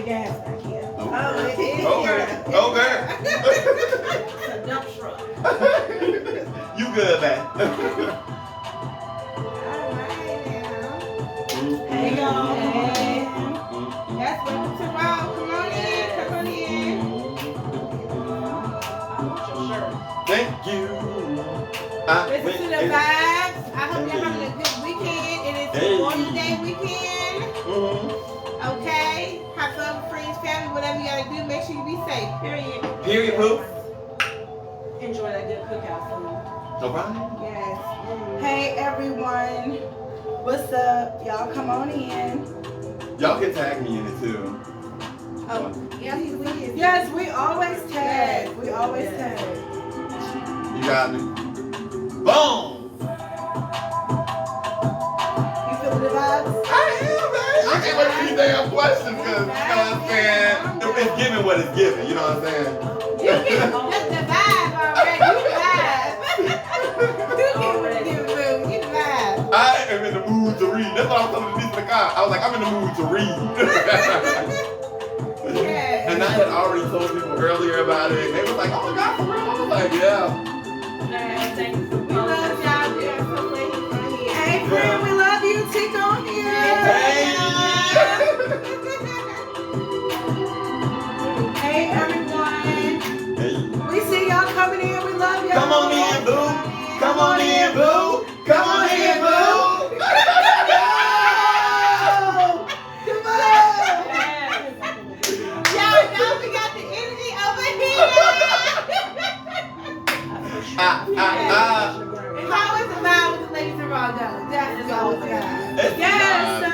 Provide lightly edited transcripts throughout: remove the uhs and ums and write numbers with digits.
the gas back here. Oh, it is. Okay. It's a dump truck. You good, man. Hey, y'all. That's welcome to Rob. Come on in. Come on in. Thank you. Listen to the vibes. I hope you're having a good weekend. It is Memorial Day weekend. Okay? Have fun with friends, family, whatever you gotta do. Make sure you be safe. Period. Period, Pooh. Enjoy that good cookout food. No problem. Yes. Hey, everyone. What's up? Y'all come on in. Y'all can tag me in it too. Oh, yeah, he's with you. Yes, we always tag. We always tag. You got me. Boom! You feel the vibes? I am, man. I can't wait for these damn questions because, you know what I'm saying? It's giving what it's giving, you know what I'm saying? You get the vibe already. You vibe. You get what it is, boo. You vibe. I am in the mood to read. That's what I was telling the car. I was like, I'm in the mood to read. Yeah. And I had already told people earlier about it. They were like, oh my God, for real? I was like, yeah. Thank you. We love y'all. We are so waiting for you. Hey, friend, we love you. Tick on here. Hey! Hey, everyone. Hey. We see y'all coming in. We love y'all. Come on in, boo. Come on in, boo. Come on in, boo. Come on. Y'all know we got the energy over here. How is the vibe with the ladies in Rondo? That's all guys. Yes, so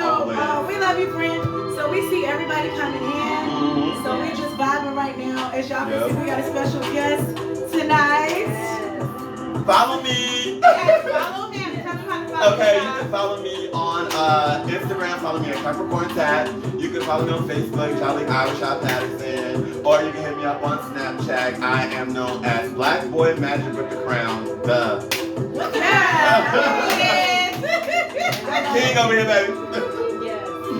we love you, friend. So we see everybody coming in. So we just vibing right now. As y'all can see, we got a special guest tonight. Follow me. Yes, follow him. Tell him how to follow Okay, you him. can follow me on Instagram. Follow me at Capricorn Tat. You can follow me on Facebook, Jahliek Patterson. Or you can hit me up on Snapchat. I am known as Black Boy Magic with the Crown. Duh. Yes. King over here, baby.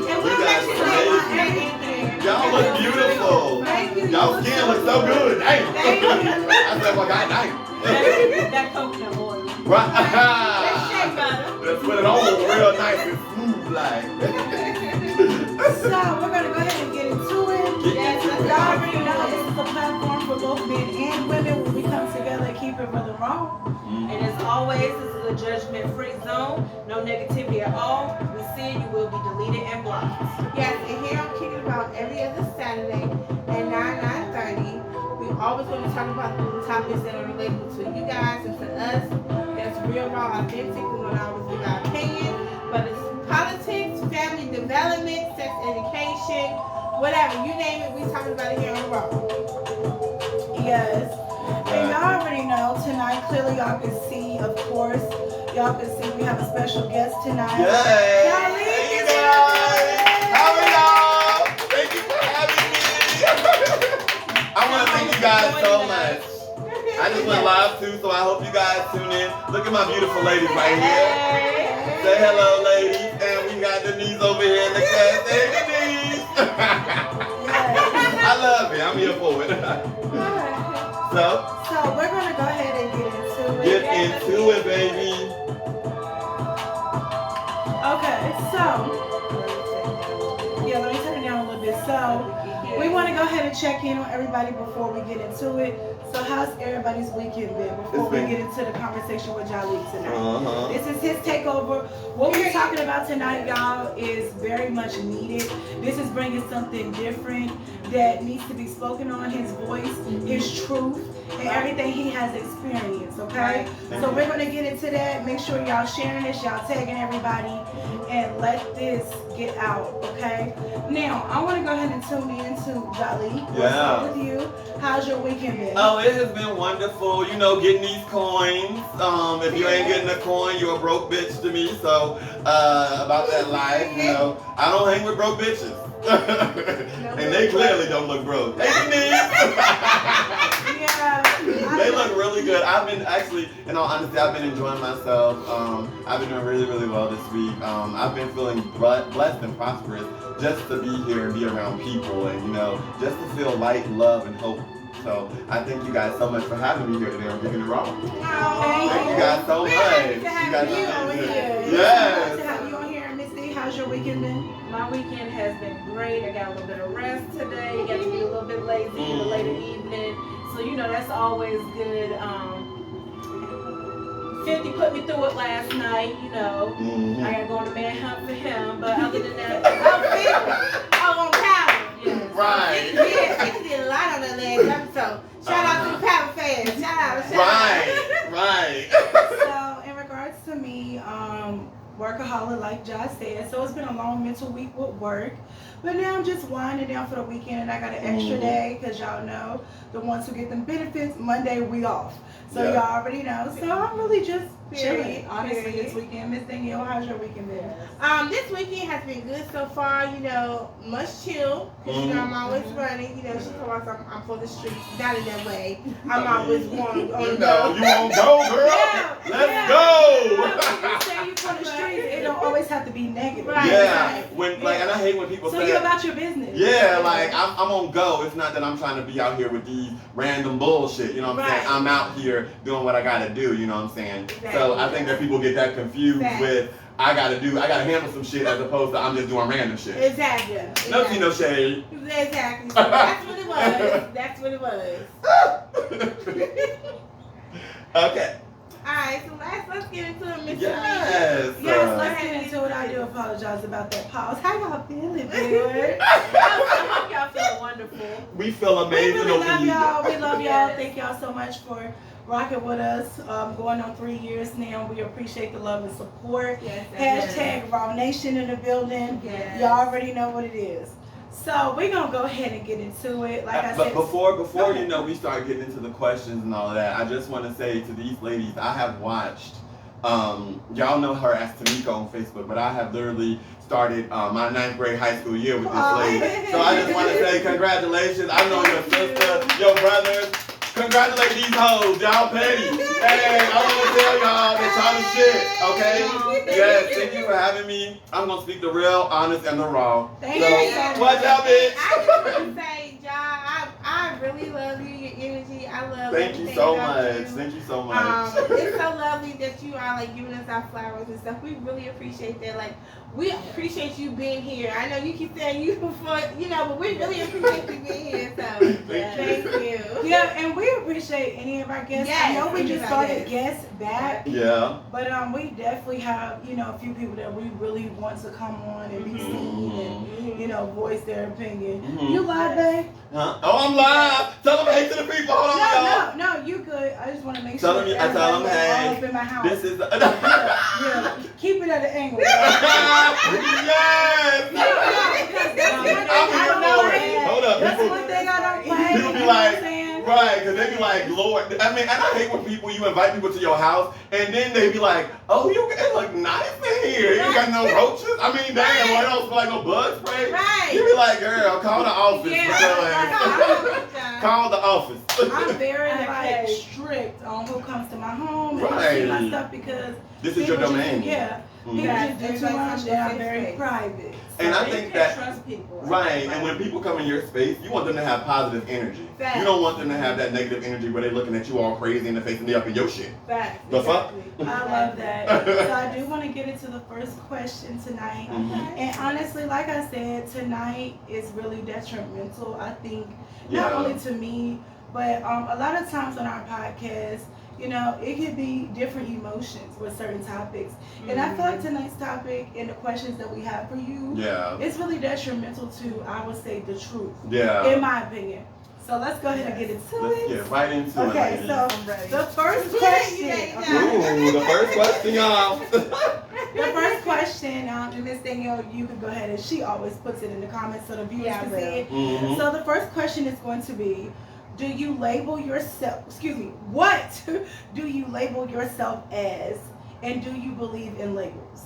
And we'll guys make are sure amazing. everything. Y'all look beautiful. Thank you. Y'all skin looks so good. Damn. Thank you. I said, well, God, damn. That coconut oil. Right. Let's shake butter. Let's put it on real nice and smooth like. So we're gonna go ahead and get into it. Yes, Y'all already know this is a platform for both men and women when we come together and keep it really raw. And as always, this is a judgment-free zone. No negativity at all. We see you will be deleted and blocked. Yes, and here I'm kicking about every other Saturday at 9:30. We always going to talk about the topics that are relatable to you guys and to us. That's real, raw, authentic. We're going to always give our opinion. But it's politics, family development, sex education, whatever. You name it, we talking about it here on Raw. Yes. And y'all already know tonight, clearly y'all can see, of course, y'all can see we have a special guest tonight. Yay! Jahliek Hey, you is guys! How are y'all? Thank you for having me. I want to thank you guys so much. I just went live too, so I hope you guys tune in. Look at my beautiful ladies right here. Say hello, ladies. And we got Denise over here in the cast. Hey, Denise. I love it. I'm here for it. So we're gonna go ahead and get into it. get into it, baby. Okay, so yeah, let me turn it down a little bit. So we want to go ahead and check in on everybody before we get into it. So how's everybody's weekend been before we get into the conversation with Jahliek tonight? This is his takeover. What we're talking about tonight, y'all, is very much needed. This is bringing something different that needs to be spoken on, his voice, his truth, and everything he has experienced, okay? So we're going to get into that. Make sure y'all sharing this, y'all tagging everybody, and let this get out, okay? Now, I want to go ahead and tune into Jahliek. What's up with you? How's your weekend been? Oh, it has been wonderful. You know, getting these coins. If you ain't getting a coin, you're a broke bitch to me. So, about that life, you know, I don't hang with broke bitches. And they clearly don't look broke. Hey, Denise! Yeah. They look really really good. I've been actually, in all honesty, I've been enjoying myself. I've been doing really, really well this week. I've been feeling blessed and prosperous just to be here and be around people and, you know, just to feel light, love, and hope. So I thank you guys so much for having me here today on Kicking It Raw. Thank you guys so much. Happy to have you over here. Yes. To have you on here, Miss D. How's your weekend been? My weekend has been great. I got a little bit of rest today. Got to be a little bit lazy in the later evening. So, you know, that's always good. 50 put me through it last night, you know. I got to go on a manhunt for him. But other than that, I'm on power. yes. Right. He did a lot on that last episode. Shout out to the Power fans. Shout out. Right. So, in regards to me, workaholic, like Josh said. So it's been a long mental week with work. But now I'm just winding down for the weekend, and I got an extra day because y'all know the ones who get them benefits, Monday we off. So y'all already know. So I'm really just chilling, honestly, this weekend. Miss Danielle, how's your weekend been? This weekend has been good so far. You know, much chill because you know I'm always running. You know, she told us I'm for the streets. Not in that way. I'm always one on the go. You won't go, girl. Let's go. When you say you for the streets, it don't always have to be negative. Right. Yeah. And I hate when people So say. you're about your business. Yeah, like I'm on go. It's not that I'm trying to be out here with these random bullshit. You know what I'm saying? I'm out here doing what I gotta do. You know what I'm saying? Exactly. So I think that people get that confused with I gotta handle some shit as opposed to I'm just doing random shit. Exactly. No tea, no shade. Exactly. So that's what it was. That's what it was. Okay. Alright, so let's get into it, Miss Yes. Yes, let's get into it. I do apologize about that pause. How y'all feeling, dude? I hope y'all feel wonderful. We feel amazing. We really love y'all. We love y'all. Yes. Thank y'all so much for rocking with us. Going on 3 years now. We appreciate the love and support. Yes, Hashtag Raw Nation in the building. Yes. Y'all already know what it is. So we're gonna go ahead and get into it. Like I But said, before you know we start getting into the questions and all of that, I just want to say to these ladies, I have watched. Y'all know her as Tamika on Facebook, but I have literally started my 9th grade high school year with this lady. So I just want to say congratulations. I know your sister, your brothers. Congratulate these hoes, y'all petty. Hey, I want to tell y'all that y'all the shit, okay? Yes, thank you for having me. I'm going to speak the real, honest, and the raw. Thank you so much. Watch out, bitch. I just want to say, y'all, I really love you, your energy. I love Thank you everything so about much. you. Thank you so much. It's so lovely that you are like giving us our flowers and stuff. We really appreciate that. Like, we appreciate you being here. I know you keep saying you before, you know, but we really appreciate you being here. So thank you. Yeah, and we appreciate any of our guests. Yes, I know we any just of our started guests back. Yeah. But we definitely have, you know, a few people that we really want to come on and be seen and, you know, voice their opinion. You live, babe? Huh? Oh, I'm live. Tell them hey to the people. Hold on, y'all. No, you good. I just want to make Tell sure. them, I tell them hey. All up in my house. This is. Yeah, keep it at an angle. Yes. Hold up. That's one thing I don't play. People be you know like, what I'm saying? right, because they be like, Lord. I mean, and I hate when you invite people to your house, and then they be like, oh, it look nice in here. You got no roaches? I mean, damn, why don't smell like no bug spray? Right. You be like, girl, call the office. Call the office. I'm very like strict on who comes to my home and see my stuff because this is your domain. People just do too much, and I'm very private. And I So think you that can't trust people. right, and when people come in your space, you want them to have positive energy. Facts. You don't want them to have that negative energy where they're looking at you all crazy in the face and they up in your shit. Facts. The fuck? I love that. So I do want to get into the first question tonight. And honestly, like I said, tonight is really detrimental, I think, not only to me, but a lot of times on our podcast, you know, it could be different emotions with certain topics. And I feel like tonight's topic and the questions that we have for you, it's really detrimental to, I would say, the truth. In my opinion. So let's go ahead and get into it. Let's get right into it. Okay, so the first question. Ooh, the first question, y'all. The first question, and Miss Danielle, you can go ahead and she always puts it in the comments so the viewers can see it. So the first question is going to be, do you label yourself, what do you label yourself as, and do you believe in labels?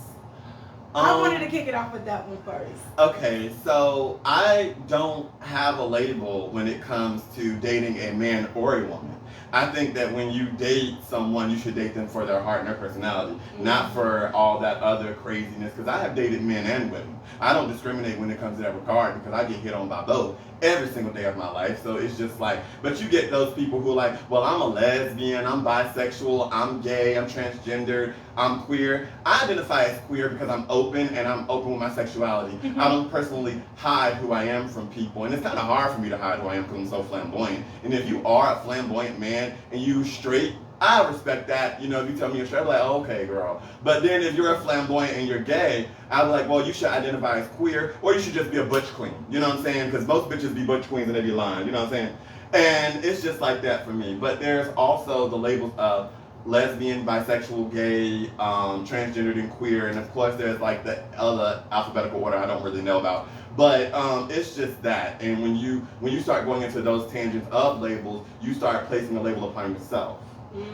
I wanted to kick it off with that one first. Okay, so I don't have a label when it comes to dating a man or a woman. I think that when you date someone, you should date them for their heart and their personality, not for all that other craziness. Because I have dated men and women. I don't discriminate when it comes to that regard because I get hit on by both every single day of my life. So it's just like, but you get those people who are like, well, I'm a lesbian, I'm bisexual, I'm gay, I'm transgendered, I'm queer. I identify as queer because I'm open and I'm open with my sexuality. I don't personally hide who I am from people. And it's kind of hard for me to hide who I am because I'm so flamboyant. And if you are a flamboyant man and you straight, I respect that. You know, if you tell me you're straight, I'm like, oh, okay, girl. But then if you're a flamboyant and you're gay, I'm like, well, you should identify as queer, or you should just be a butch queen. You know what I'm saying? Because most bitches be butch queens and they be lying. You know what I'm saying? And it's just like that for me. But there's also the labels of lesbian, bisexual, gay, transgendered, and queer. And of course, there's like the other alphabetical order I don't really know about. But it's just that. And when you start going into those tangents of labels, you start placing a label upon yourself.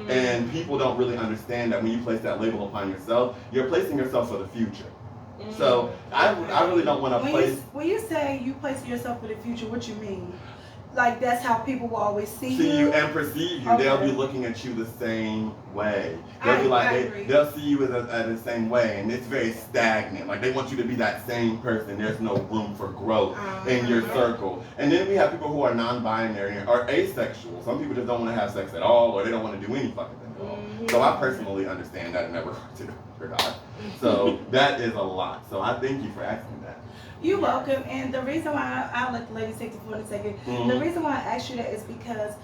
And people don't really understand that when you place that label upon yourself, you're placing yourself for the future. So I really don't want to place. When you say you placing yourself for the future, what you mean? Like that's how people will always see you and perceive you. Okay. They'll be looking at you the same way. They'll be like they'll see you as the same way, and it's very stagnant. Like they want you to be that same person. There's no room for growth in your circle. And then we have people who are non-binary or asexual. Some people just don't want to have sex at all, or they don't want to do any fucking thing at all. So I personally understand that in that regard. So that is a lot. So I thank you for asking that. You're welcome. And the reason why I'll let the ladies take the floor in a second. The reason why I asked you that is because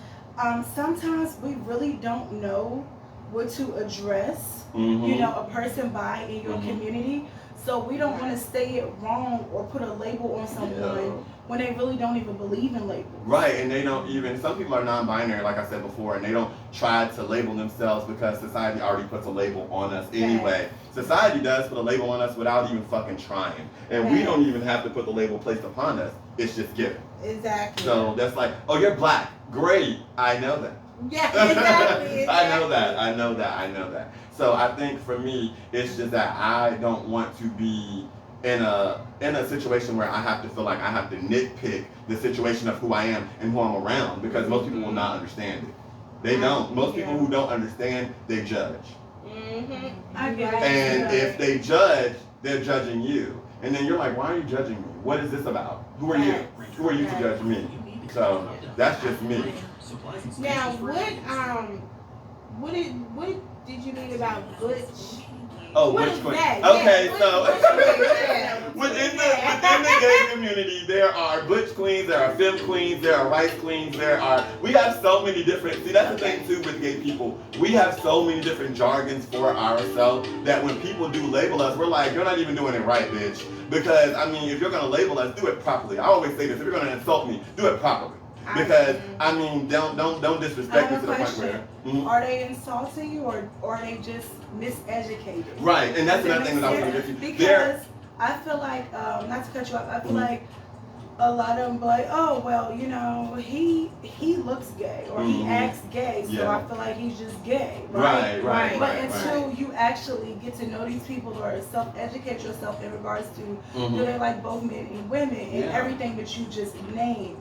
sometimes we really don't know what to address, you know, a person by in your community. So we don't want to say it wrong or put a label on someone when they really don't even believe in labels. Right, and they don't even, some people are non-binary, like I said before, and they don't try to label themselves because society already puts a label on us anyway. Society does put a label on us without even fucking trying. And we don't even have to put the label placed upon us. It's just given. Exactly. So that's like, oh, you're black. Great. I know that. Yeah, exactly. I know that. So I think for me, it's just that I don't want to be in a situation where I have to feel like I have to nitpick the situation of who I am and who I'm around, because most people will not understand it. They don't. Most people who don't understand, they judge. I get it. And if they judge, they're judging you. And then you're like, why are you judging me? What is this about? Who are you? Who are you to judge me? So that's just me. Now, what did you mean about butch? Oh, butch queen. Okay, so within the gay community, there are butch queens, there are femme queens, there are rice queens, we have so many different, see that's the thing too with gay people, we have so many different jargons for ourselves that when people do label us, we're like, you're not even doing it right, bitch. Because, I mean, if you're going to label us, do it properly. I always say this, if you're going to insult me, do it properly. Because I mean, don't disrespect me to the point where. Are they insulting you, or are they just miseducated? Right, and that's another thing that I was going to get to. Because I feel like, not to cut you off, I feel like a lot of them be like, oh well, you know, he looks gay or he acts gay, so I feel like he's just gay. Right. But until you actually get to know these people or self-educate yourself in regards to do they like both men and women and everything that you just named.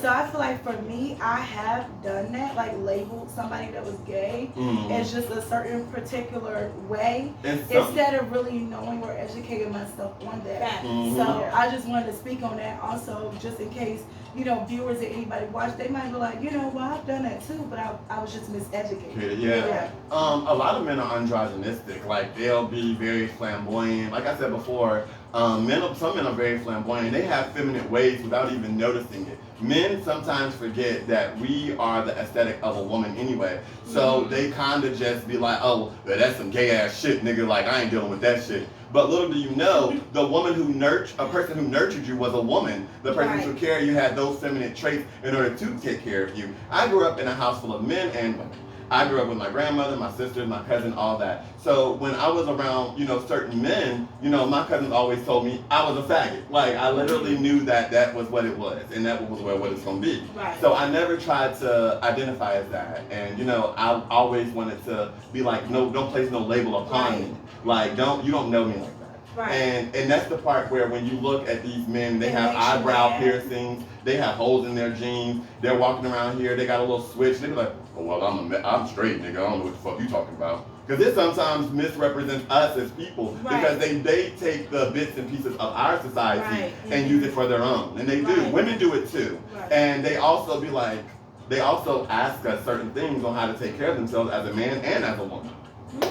So I feel like for me, I have done that, like labeled somebody that was gay as just a certain particular way instead of really knowing or educating myself on that. So I just wanted to speak on that also, just in case, you know, viewers or anybody watch, they might be like, you know, well, I've done that too, but I was just miseducated. A lot of men are androgynistic, like they'll be very flamboyant. Like I said before, some men are very flamboyant. They have feminine ways without even noticing it. Men sometimes forget that we are the aesthetic of a woman anyway. So they kind of just be like, oh, that's some gay ass shit, nigga. Like, I ain't dealing with that shit. But little do you know, the woman a person who nurtured you was a woman. The person who took care of you had those feminine traits in order to take care of you. I grew up in a house full of men and women. I grew up with my grandmother, my sisters, my cousin, all that. So when I was around, you know, certain men, you know, my cousins always told me I was a faggot. Like, I literally knew that was what it was, and that was what it's going to be. So I never tried to identify as that. And, you know, I always wanted to be like, no, don't place no label upon me. Like, you don't know me like that. Right. And that's the part where when you look at these men, they It have makes you eyebrow mad. piercings, they have holes in their jeans, they're walking around here, they got a little switch, they be like, oh, well, I'm straight, nigga, I don't know what the fuck you talking about. Because this sometimes misrepresents us as people, because they take the bits and pieces of our society and use it for their own. And they do. Women do it too. And they also be like, they also ask us certain things on how to take care of themselves as a man and as a woman.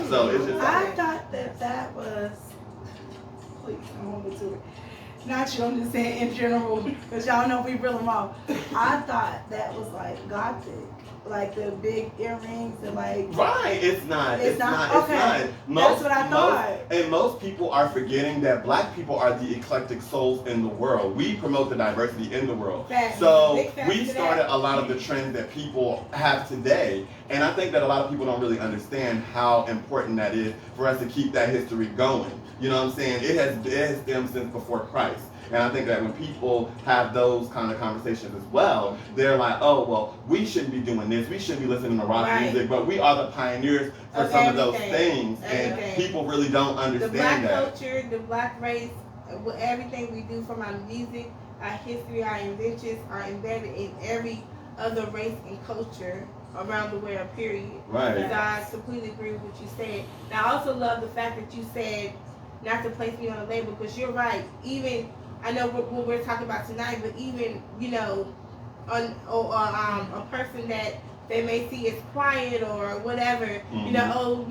So it's just I thought that was, please, don't hold me to it. Not you, I'm just saying in general, because y'all know we reel them off. I thought that was like gothic, like the big earrings and like. Right, it's not. Okay, It's not. That's what I thought. And most people are forgetting that black people are the eclectic souls in the world. We promote the diversity in the world. So we started a lot of the trends that people have today. And I think that a lot of people don't really understand how important that is for us to keep that history going. You know what I'm saying? It has stemmed since before Christ. And I think that when people have those kind of conversations as well, they're like, oh, well, we shouldn't be doing this. We shouldn't be listening to rock music. But we are the pioneers for some of those things. And people really don't understand that. The black culture, the black race, everything we do from our music, our history, our inventions are embedded in every other race and culture around the world, period. Right. So I completely agree with what you said. Now, I also love the fact that you said not to place me on a label, because you're right. Even, I know what we're talking about tonight, but even, you know, a person that they may see as quiet or whatever, you know,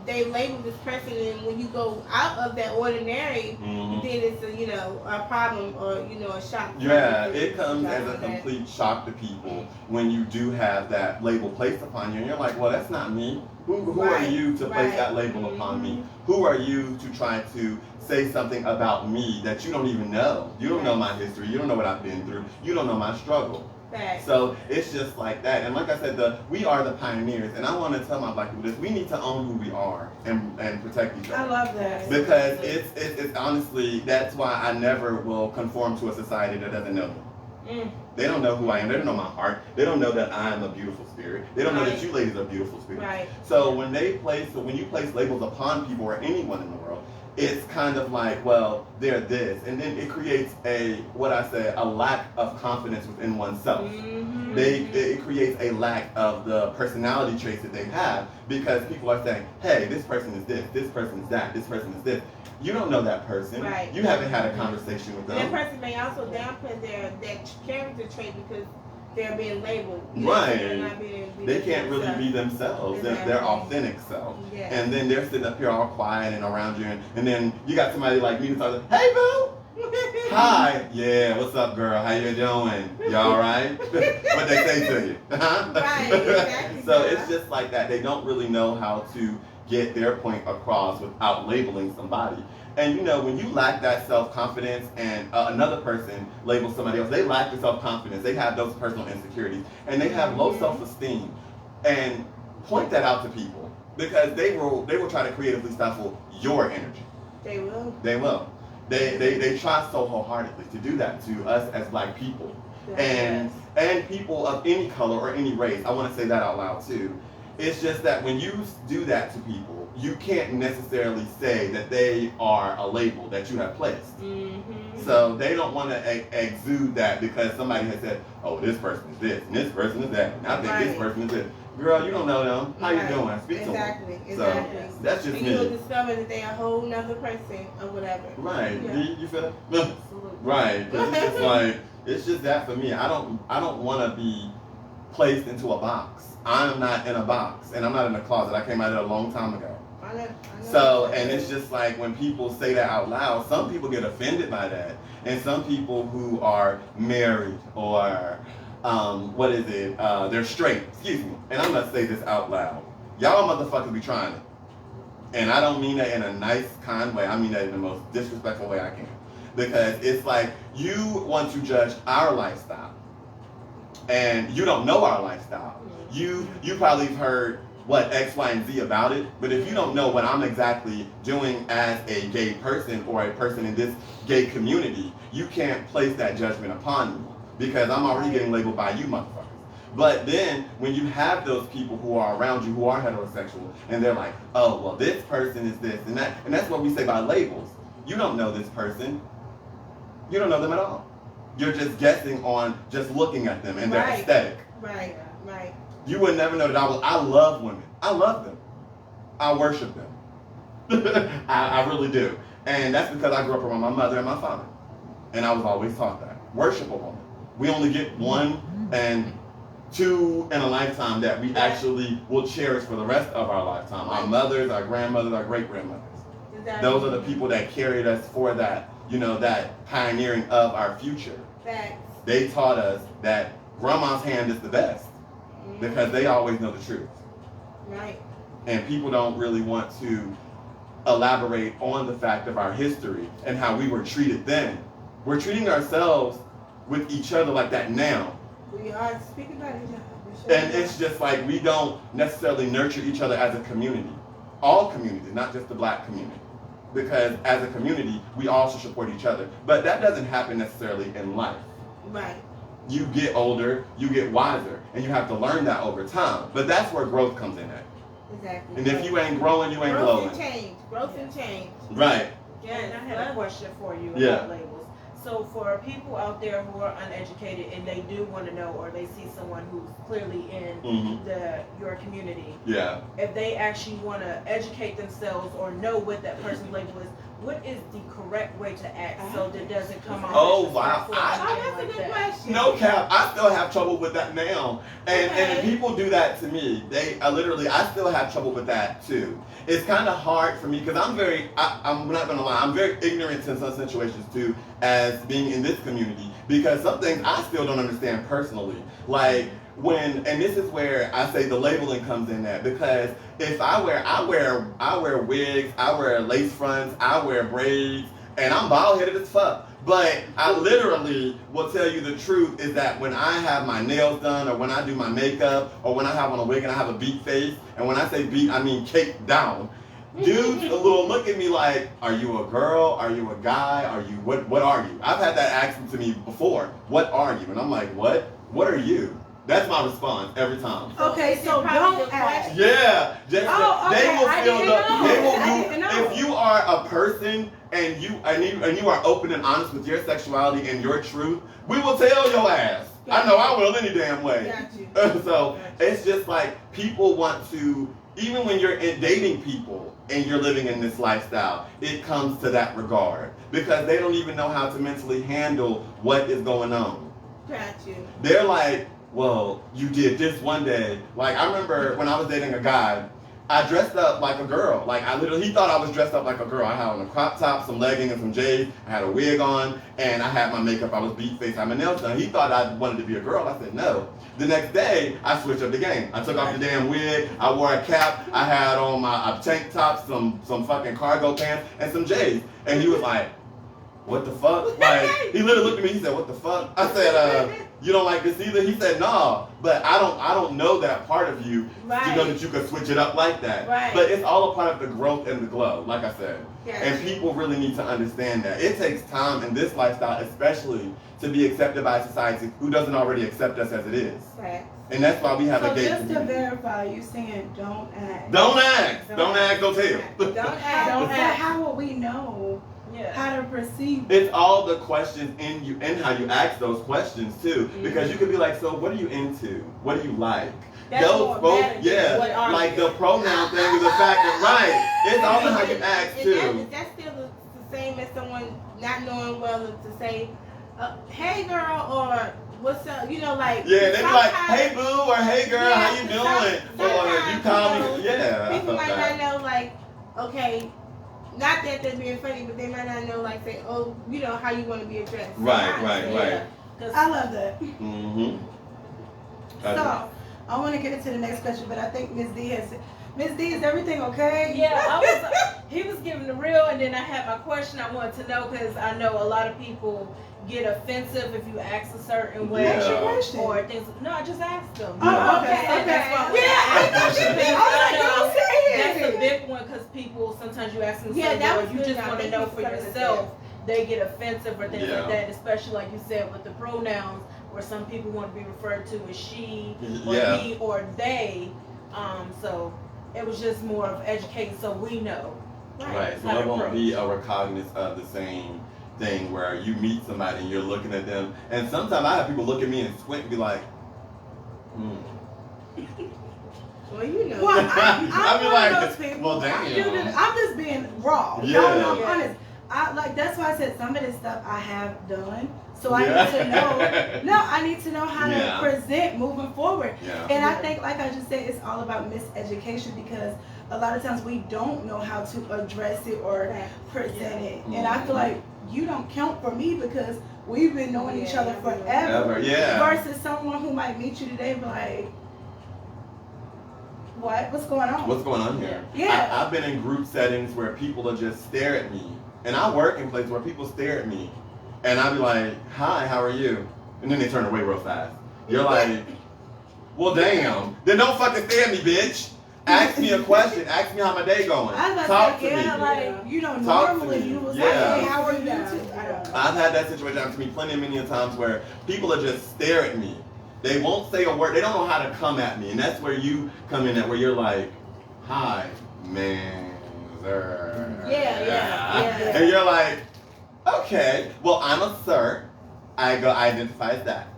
they label this person, and when you go out of that ordinary, then it's a problem or, a shock. Yeah, it comes as a complete shock to people when you do have that label placed upon you, and you're like, well, that's not me. Who are you to place that label upon me? Who are you to try to say something about me that you don't even know? You don't know my history. You don't know what I've been through. You don't know my struggle. So it's just like that. And like I said, we are the pioneers. And I want to tell my black people this. We need to own who we are and protect each other. I love that. Because it's honestly, that's why I never will conform to a society that doesn't know me. They don't know who I am. They don't know my heart. They don't know that I am a beautiful spirit. They don't know that you ladies are beautiful spirits. So when you place labels upon people or anyone in the world, it's kind of like, well, they're this. And then it creates a lack of confidence within oneself. It creates a lack of the personality traits that they have, because people are saying, hey, this person is this person is that, this person is this. You don't know that person. You haven't had a conversation with them. And that person may also downplay their character trait because they're being labeled. They can't really be themselves, their authentic self. And then they're sitting up here all quiet and around you, and then you got somebody like me who's like, hey boo! Hi, yeah, what's up girl? How you doing? You alright? What they say to you. So it's just like that. They don't really know how to get their point across without labeling somebody. And when you lack that self-confidence and another person labels somebody else, they lack the self-confidence. They have those personal insecurities. And they have low self-esteem. And point that out to people, because they will try to creatively stifle your energy. They will. They will. They try so wholeheartedly to do that to us as black people. And people of any color or any race. I want to say that out loud too. It's just that when you do that to people, you can't necessarily say that they are a label that you have placed. So they don't want to exude that because somebody has said, oh, this person is this, and this person is that, and I think this person is this. Girl, you don't know them. How you doing? Speak to them. Exactly. So that's just me. You'll discover that they're a whole nother person or whatever. Right. You feel that? Right. Because it's just like, it's just that for me. I don't want to be placed into a box. I'm not in a box, and I'm not in a closet. I came out of it a long time ago. I know. So, and it's just like when people say that out loud, some people get offended by that, and some people who are married or they're straight. Excuse me. And I'm gonna say this out loud. Y'all motherfuckers be trying it, and I don't mean that in a nice, kind way. I mean that in the most disrespectful way I can, because it's like you want to judge our lifestyle, and you don't know our lifestyle. You probably have heard what X, Y, and Z about it, but if you don't know what I'm exactly doing as a gay person or a person in this gay community, you can't place that judgment upon me because I'm already getting labeled by you motherfuckers. But then when you have those people who are around you who are heterosexual and they're like, oh, well, this person is this and that, and that's what we say by labels. You don't know this person. You don't know them at all. You're just guessing on just looking at them and their aesthetic. Right. You would never know that I love women. I love them. I worship them. I really do. And that's because I grew up around my mother and my father. And I was always taught that. Worship a woman. We only get one and two in a lifetime that we actually will cherish for the rest of our lifetime. Our mothers, our grandmothers, our great-grandmothers. Exactly. Those are the people that carried us for that, that pioneering of our future. Facts. They taught us that grandma's hand is the best because they always know the truth. Right. And people don't really want to elaborate on the fact of our history and how we were treated then. We're treating ourselves with each other like that now. We are speaking about each other. And it's just like we don't necessarily nurture each other as a community. All communities, not just the black community. Because as a community, we all should support each other. But that doesn't happen necessarily in life. Right. You get older, you get wiser, and you have to learn that over time. But that's where growth comes in at. Exactly. And if you ain't growing, you ain't glowing. Growth and change. Right. Yeah, and I had a question for you Yeah. about labels. So for people out there who are uneducated and they do want to know, or they see someone who's clearly in your community, if they actually want to educate themselves or know what that person's label is, what is the correct way to act so that it doesn't come off? Oh, wow. That's a good question. No cap, I still have trouble with that now. And people do that to me. I still have trouble with that too. It's kind of hard for me because I'm not going to lie, I'm very ignorant in some situations too, as being in this community, because some things I still don't understand personally. Like and this is where I say the labeling comes in at, because if I wear wigs, I wear lace fronts, I wear braids, and I'm bald headed as fuck. But I literally will tell you the truth is that when I have my nails done, or when I do my makeup, or when I have on a wig and I have a beat face, and when I say beat, I mean cake down. Dudes will look at me like, are you a girl? Are you a guy? Are you, what are you? I've had that asked to me before. What are you? And I'm like, what? What are you? That's my response every time. Okay, so don't ask. Yeah, just they will feel know. If you are a person and you are open and honest with your sexuality and your truth, we will tell your ass. I know I will any damn way. So it's just like people want to, even when you're dating people and you're living in this lifestyle, it comes to that regard because they don't even know how to mentally handle what is going on. They're like, well, you did this one day. Like, I remember when I was dating a guy, I dressed up like a girl. Like, he thought I was dressed up like a girl. I had on a crop top, some leggings, and some J's. I had a wig on, and I had my makeup. I was beat face. I had my nails done. He thought I wanted to be a girl. I said, no. The next day, I switched up the game. I took off the damn wig. I wore a cap. I had on my tank top, some fucking cargo pants, and some J's. And he was like, what the fuck? Like, he literally looked at me. He said, what the fuck? I said, you don't like this either? He said, nah, but I don't know that part of you to know that you could switch it up like that. But it's all a part of the growth and the glow, like I said. And people really need to understand that. It takes time in this lifestyle, especially, to be accepted by society who doesn't already accept us as it is. And that's why we have a gay community. So just to verify, you're saying don't ask. Don't ask. Don't ask, don't tell. Don't ask. Don't ask. How will we know how to perceive? It's all the questions in you and how you ask those questions too. Because you could be like, so what are you into? What do you like? Those both, like the pronoun thing is a factor, right? It's all in how you ask too. That's still the same as someone not knowing whether to say, hey girl, or what's up, like. Yeah, they be like, hey boo, or hey girl, how you doing? Or you call me, people might not know, like, okay, not that they're being funny, but they might not know, like, say, oh, how you want to be addressed. Right. I love that. Mm-hmm. So, I want to get into the next question, but I think Ms. D, is everything okay? Yeah, he was giving the real, and then I had my question I wanted to know, because I know a lot of people get offensive if you ask a certain way or things. No, I just asked them. Oh, okay. That's a big one because people sometimes you ask them something or you just want to know for yourself. They get offensive or things like that, especially like you said with the pronouns, where some people want to be referred to as she or he or they. So it was just more of educating so we know. Right. So it won't be a recognizance of the same thing where you meet somebody and you're looking at them. And sometimes I have people look at me and squint and be like, Well, you know. Well, I'm be one like, of those people. well, damn. I'm just being raw. Yeah. No, I'm honest. That's why I said some of this stuff I have done. So I need to know. No, I need to know how to present moving forward. Yeah. And I think, like I just said, it's all about miseducation because a lot of times we don't know how to address it or present it. And I feel like you don't count for me because we've been knowing each other forever. Versus someone who might meet you today and be like, what? What's going on? What's going on here? Yeah. I've been in group settings where people will just stare at me. And I work in places where people stare at me. And I'll be like, hi, how are you? And then they turn away real fast. You're like, well, damn. Then don't fucking stare at me, bitch. Ask me a question. Ask me how my day going. Talk to me. Like, you know, normally you was like, hey, how are you? I've had that situation happen to me many times where people will just stare at me. They won't say a word. They don't know how to come at me. And that's where you come in at, where you're like, hi, man. Yeah. And you're like, okay, well, I'm a sir. I identify as that.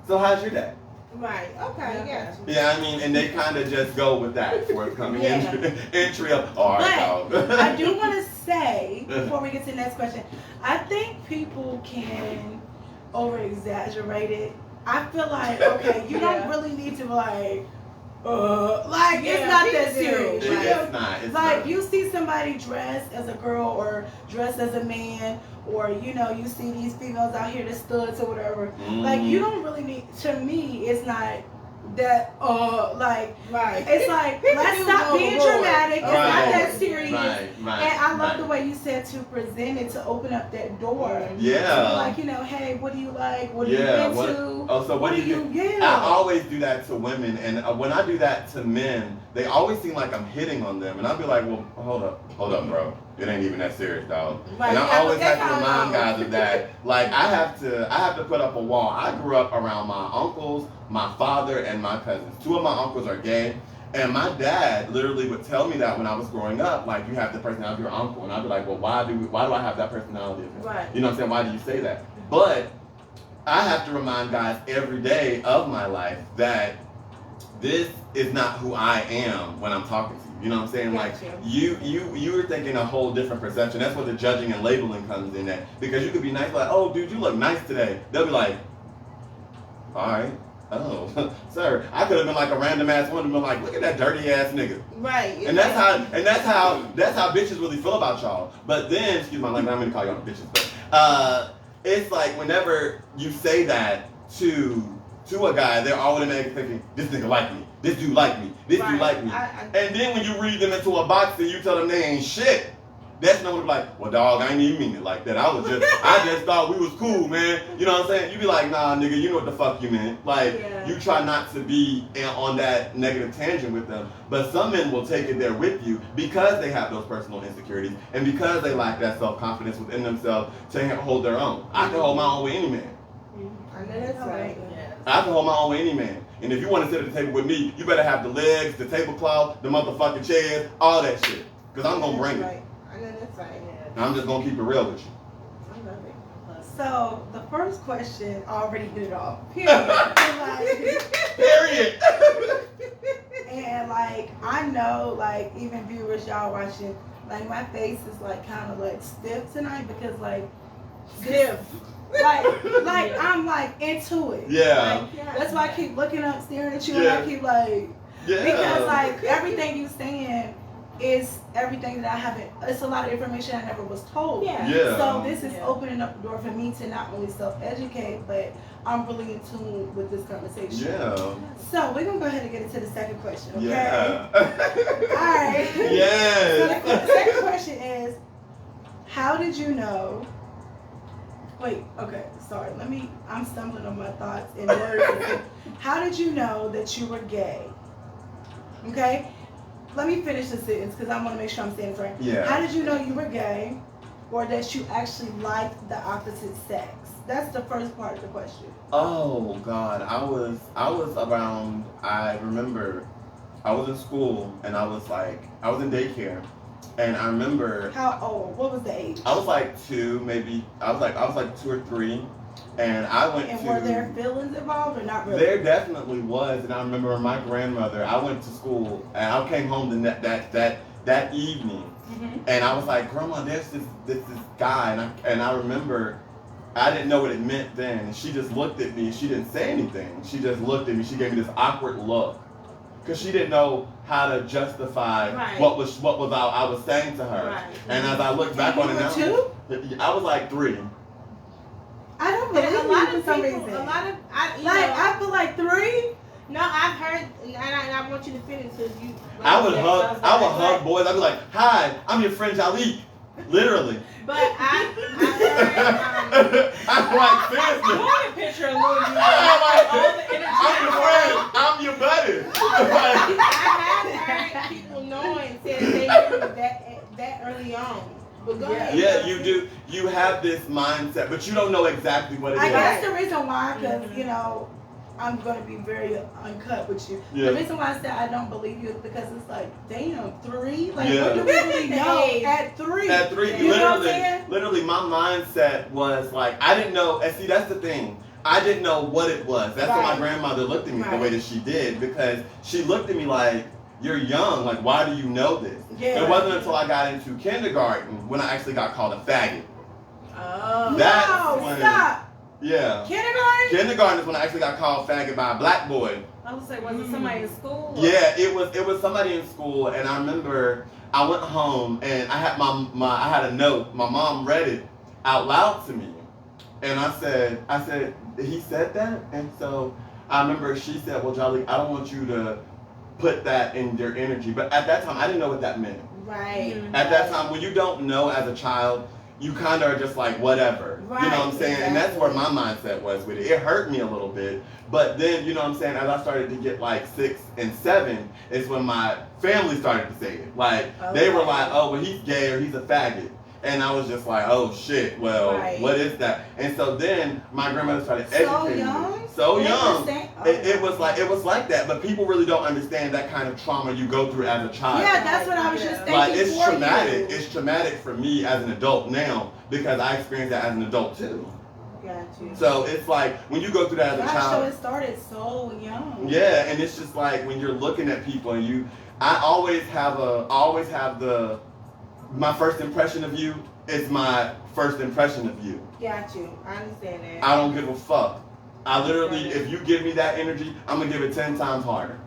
So how's your day? Right. Okay. Yeah. Yeah, I mean, and they kind of just go with that forthcoming entry of, all right, but I do want to say, before we get to the next question, I think people can over-exaggerate it. I feel like, okay, you don't really need to it's not that serious. It's not. You see somebody dressed as a girl or dressed as a man, or you see these females out here, the studs or whatever. Like, you don't really need. To me, it's not that. Right. It's like, let's stop being dramatic. It's not that serious. Right. And I love the way you said to present it, to open up that door. Yeah. Like, hey, what do you like? What are you into? What do you? I always do that to women, and when I do that to men, they always seem like I'm hitting on them, and I'll be like, well, hold up, bro. It ain't even that serious, dog. Right. And I always have to remind guys of that. Like, I have to put up a wall. I grew up around my uncles, my father, and my cousins. 2 of my uncles are gay. And my dad literally would tell me that when I was growing up, like, you have the personality of your uncle. And I'd be like, well, why do I have that personality of him? Right. You know what I'm saying? Why do you say that? But I have to remind guys every day of my life that this is not who I am when I'm talking to you. You know what I'm saying? Like, you're thinking a whole different perception. That's where the judging and labeling comes in at. Because you could be nice, like, oh, dude, you look nice today. They'll be like, all right. Oh, sir, I could have been like a random ass one and been like, look at that dirty ass nigga. Right. And that's how bitches really feel about y'all. But then, excuse my language, I'm gonna call y'all bitches, but it's like whenever you say that to a guy, they're automatically thinking, this nigga like me, this dude like me, this dude like me. And then when you read them into a box and you tell them they ain't shit, that's no one like, well, dog, I ain't even mean it like that. I just thought we was cool, man. You know what I'm saying? You be like, nah, nigga, you know what the fuck you meant. Like, you try not to be on that negative tangent with them. But some men will take it there with you because they have those personal insecurities and because they lack that self-confidence within themselves to hold their own. I can hold my own with any man. I know that's right. I can hold my own with any man. And if you want to sit at the table with me, you better have the legs, the tablecloth, the motherfucking chairs, all that shit. Because I'm going to bring it. I know that's right. And I'm just going to keep it real with you. I love it. So, the first question already hit it off. Period. Period. And, like, I know, like, even viewers, y'all watching, like, my face is, like, kind of, like, stiff tonight because, like, stiff. Like I'm like into it. Yeah. Like, that's why I keep looking up, staring at you, and I keep like, because like everything you saying is everything that I haven't. It's a lot of information I never was told. Yeah. So this is opening up the door for me to not only self-educate, but I'm really in tune with this conversation. Yeah. So we're gonna go ahead and get into the second question. Okay. Yeah. All right. Yes. So the second question is, how did you know? Wait, okay, sorry. I'm stumbling on my thoughts and words. How did you know that you were gay? Okay? Let me finish the sentence because I want to make sure I'm saying it right. Yeah. How did you know you were gay or that you actually liked the opposite sex? That's the first part of the question. Oh, God. I was around, I remember I was in school and I was in daycare And I remember. How old? What was the age? I was like 2, maybe. I was like 2 or 3. And I went to. And were there feelings involved or not really? There definitely was. And I remember my grandmother, I went to school and I came home that evening. And I was like, Grandma, there's this guy. And I remember I didn't know what it meant then. And she just looked at me. She didn't say anything. She just looked at me. She gave me this awkward look. Because she didn't know how to justify what I was saying to her. Right. And as I look back on it now, 2? I was like 3. I don't believe a lot of for some people, reason. I feel like 3. No, I've heard, and I want you to finish because you. I would hug boys. I'd be like, "Hi, I'm your friend Jahliek," literally. But I heard. I'm like seriously. I want a picture of Louis. I'm your friend. I'm your buddy. I have heard people knowing said they knew that early on. But go ahead. Yeah, you do. You have this mindset, but you don't know exactly what it is. I guess the reason why, because I'm going to be very uncut with you. Yeah. The reason why I said I don't believe you is because it's like, damn, 3? Like, what do we really know at 3? At 3, literally, my mindset was like, I didn't know, and see, that's the thing. I didn't know what it was. That's why my grandmother looked at me the way that she did, because she looked at me like, you're young, like, why do you know this? Yeah. It wasn't until I got into kindergarten when I actually got called a faggot. Oh, stop. Yeah. Kindergarten is when I actually got called faggot by a black boy. I was like, was it somebody in school? Yeah, it was somebody in school, and I remember I went home and I had I had a note. My mom read it out loud to me, and I said, he said that, and so I remember she said, well, Jahliek, I don't want you to put that in your energy, but at that time I didn't know what that meant. Right. At that time, when you don't know as a child, you kind of are just like, whatever. Right, you know what I'm saying? Exactly. And that's where my mindset was with it. It hurt me a little bit. But then, you know what I'm saying, as I started to get like 6 and 7, is when my family started to say it. Like, they were like, oh, well, he's gay or he's a faggot. And I was just like, oh, shit, well, what is that? And so then my grandmother started educating me. So young. It was like that. But people really don't understand that kind of trauma you go through as a child. Yeah, that's what I was just thinking. Like, it's traumatic. It's traumatic for me as an adult now because I experienced that as an adult too. Got you. So it's like when you go through that as a child. So it started so young. Yeah, and it's just like when you're looking at people and I always have my first impression of you is my first impression of you. Got you. I understand that. I don't give a fuck. I literally, if you give me that energy, I'm going to give it 10 times harder.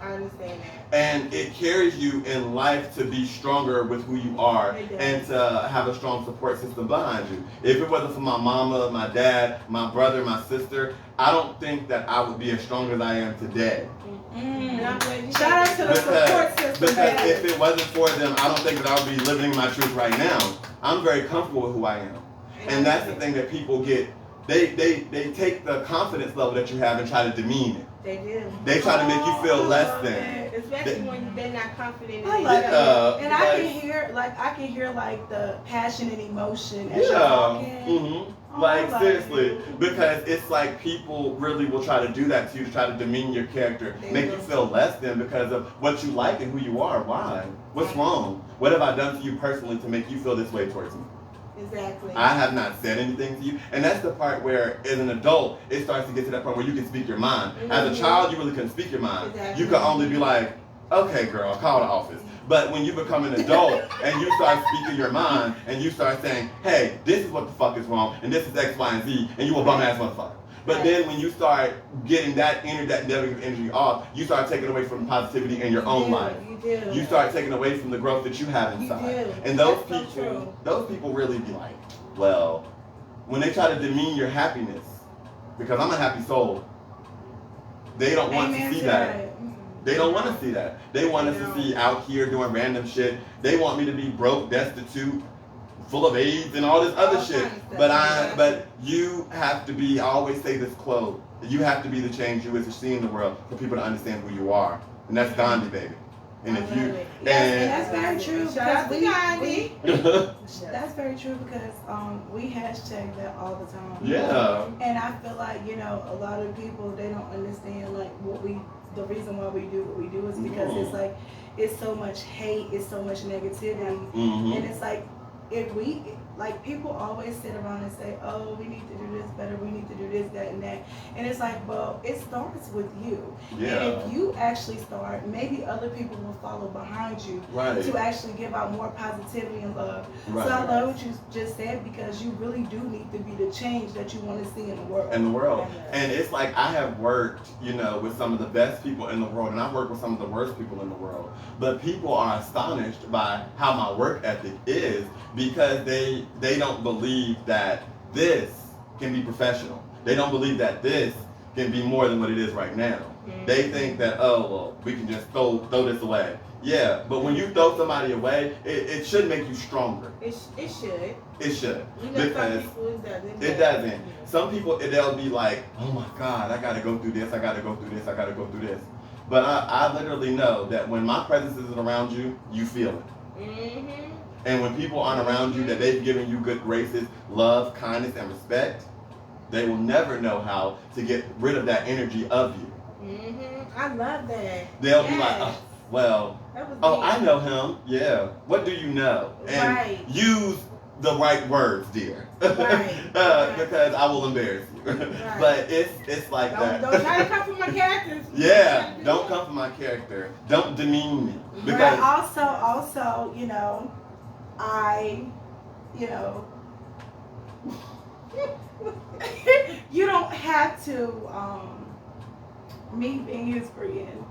I understand that. And it carries you in life to be stronger with who you are and to have a strong support system behind you. If it wasn't for my mama, my dad, my brother, my sister, I don't think that I would be as strong as I am today. Shout out to the support system. Because if it wasn't for them, I don't think that I would be living my truth right now. I'm very comfortable with who I am. And that's the thing that people get. They take the confidence level that you have and try to demean it. They do. They try to make you feel less than. Especially when they're not confident in themselves. And I can hear the passion and emotion as you're talking. Mm-hmm. Seriously, because it's like people really will try to do that to you, to try to demean your character, make you feel less than because of what you like and who you are. Why? What's wrong? What have I done to you personally to make you feel this way towards me? Exactly. I have not said anything to you. And that's the part where, as an adult, it starts to get to that point where you can speak your mind. Mm-hmm. As a child, you really couldn't speak your mind. Exactly. You could only be like, okay, girl, call the office. But when you become an adult and you start speaking your mind and you start saying, hey, this is what the fuck is wrong, and this is X, Y, and Z, and you a bum-ass motherfucker. But then when you start getting that negative energy off, you start taking away from positivity in your own life. You start taking away from the growth that you have inside. And those people really be like, well, when they try to demean your happiness, because I'm a happy soul, they don't want to see that. They don't want to see that. They want us to see out here doing random shit. They want me to be broke, destitute, full of AIDS and all this other shit. But you have to be, I always say this quote, you have to be the change you wish to see in the world for people to understand who you are. And that's Gandhi, baby. And if you that's very true. Shout out to Gandhi. That's very true because we hashtag that all the time. Yeah. And I feel like, you know, a lot of people, they don't understand like the reason why we do what we do is because it's like it's so much hate, it's so much negativity, and it's like if we like people always sit around and say, oh, we need to do this better, we need to do this, that, and that, and it's like, well, it starts with you. And if you actually start, maybe other people will follow behind you to actually give out more positivity and love. So I love what you just said because you really do need to be the change that you want to see in the world. And it's like I have worked, you know, with some of the best people in the world, and I've worked with some of the worst people in the world. But people are astonished by how my work ethic is because they don't believe that this can be professional. They don't believe that this can be more than what it is right now. They think that, oh, well, we can just throw this away. Yeah, but when you throw somebody away, it should make you stronger. It should. It should. You know, because some people it it doesn't. Some people, they'll be like, oh my God, I got to go through this, I got to go through this, I got to go through this. But I literally know that when my presence isn't around you, you feel it. And when people aren't around you, that they've given you good graces, love, kindness, and respect, they will never know how to get rid of that energy of you. I love that. They'll be like, oh, well, I know him. Yeah. What do you know? And use the right words, dear. Because I will embarrass you. But it's like that. Don't try to come for my characters. Yeah. Don't come for my character. Don't demean me. But also, you know, you don't have to, me being his friend,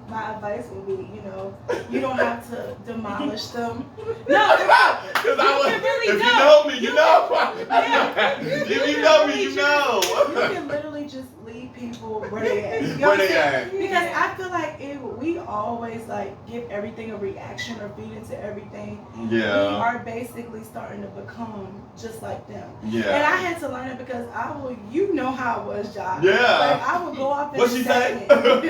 my advice would be, you know, you don't have to demolish them. No, because if you know me, you know. If you know me, you know. You can literally just leave people where they at. You know because I feel like if we always like give everything a reaction or feed into everything, we are basically starting to become just like them. And I had to learn it because you know how it was, Jahliek. Like I would go off and What she say?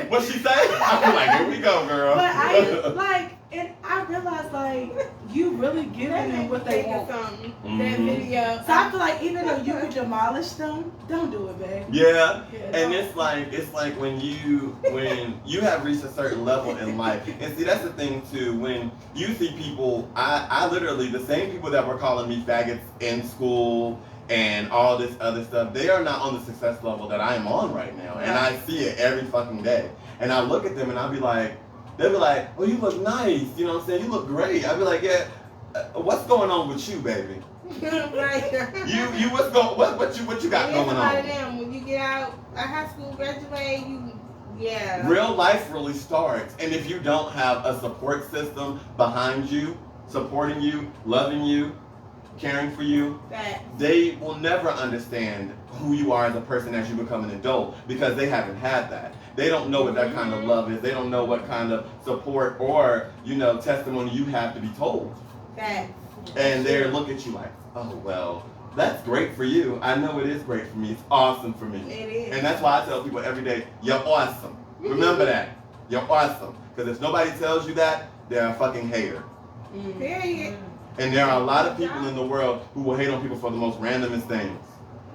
What she say? I'm like, here we go, girl. But and I realized like you really giving them what they want. That video. So I feel like even though you could demolish them, don't do it, babe. And it's like when you have reached a certain level in life, and see that's the thing too. When you see people, I literally the same people that were calling me faggots in school and all this other stuff, they are not on the success level that I am on right now, and I see it every fucking day. And I look at them and I'll be like, they'll be like, oh, you look nice, you know what I'm saying? You look great. I'll be like, yeah, what's going on with you, baby? You what you got going on? Them, when you get out of high school, graduate, real life really starts, and if you don't have a support system behind you, supporting you, loving you, caring for you, they will never understand who you are as a person as you become an adult because they haven't had that. They don't know what that kind of love is. They don't know what kind of support or, you know, testimony you have to be told. And they look at you like, oh, well, that's great for you. I know it is great for me. It's awesome for me. It is. And that's why I tell people every day, you're awesome. Remember that. You're awesome. Because if nobody tells you that, they're a fucking hater. Period. And there are a lot of people in the world who will hate on people for the most randomest things.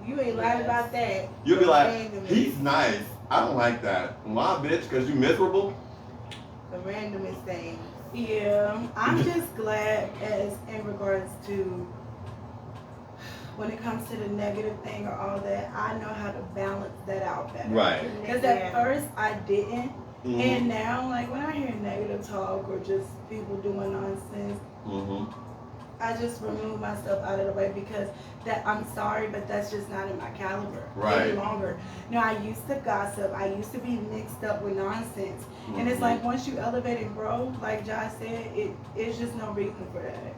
You ain't lying about that. You'll be like, he's nice. I don't like that. Why, bitch? Because you miserable? The randomest things. Yeah, I'm just glad as in regards to when it comes to the negative thing or all that, I know how to balance that out better. Right. Because at first I didn't. And now, like, when I hear negative talk or just people doing nonsense, I just remove myself out of the way because I'm sorry, but that's just not in my caliber any longer. You know, I used to gossip. I used to be mixed up with nonsense. And it's like once you elevate and grow, like Josh said, it's just no reason for that.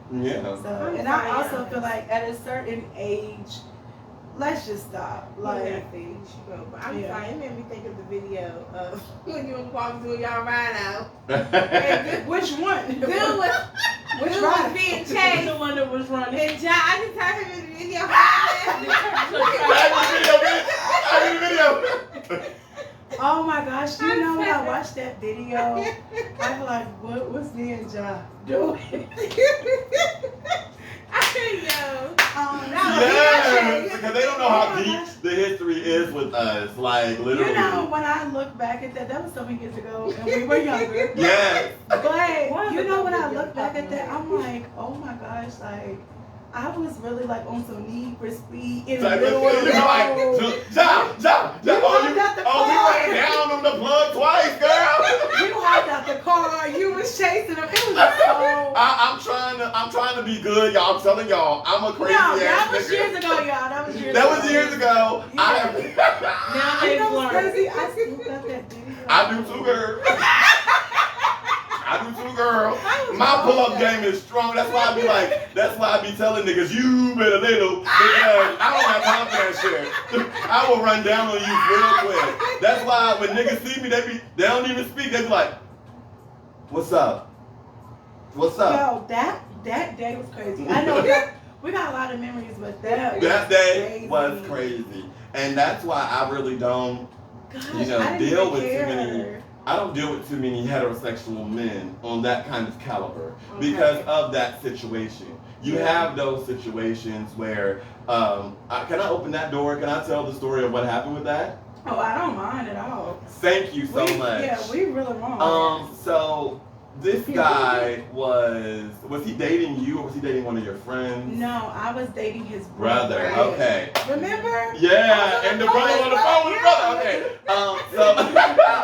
So, and I also feel like at a certain age, let's just stop. Like, I'm sorry, it made me think of the video of when you and Kwame doing y'all ride out. Which one? Which was being chased. The one that was running. And John, I just had him in the video. Oh my gosh, you know when I watched that video, I'm like, what's me and Ja doing? Yes, because they don't know how deep the history is with us. Like, literally. You know, when I look back at that was so many years ago, and we were younger. Yes. But, you know, when I look back at that, I'm like, oh my gosh, like, I was really like on some Need for Speed in the middle of the road. Like, we ran down on the plug twice, girl. You hopped out the car. You was chasing them. It was just so. I'm trying to be good, y'all. I'm telling y'all, I'm a crazy ass that was nigga. years ago, y'all. That was years ago. That was years ago. Yeah. Now they've learned. Crazy. I still got that video. I do too, girl. I do too, girl. My pull-up game is strong. That's why I be telling niggas, you better little, because I don't have time for that shit. I will run down on you real quick. That's why when niggas see me, they don't even speak. They be like, what's up? What's up? Yo, that day was crazy. I know we got a lot of memories, but that day was crazy. And that's why I really don't, deal with too many. I don't deal with too many heterosexual men on that kind of caliber because of that situation. You have those situations where, can I open that door? Can I tell the story of what happened with that? Oh, I don't mind at all. Thank you so much. Yeah, we really wrong. So this guy was he dating you or was he dating one of your friends? No, I was dating his brother. Okay. Remember? Yeah, and the brother on the phone with the brother.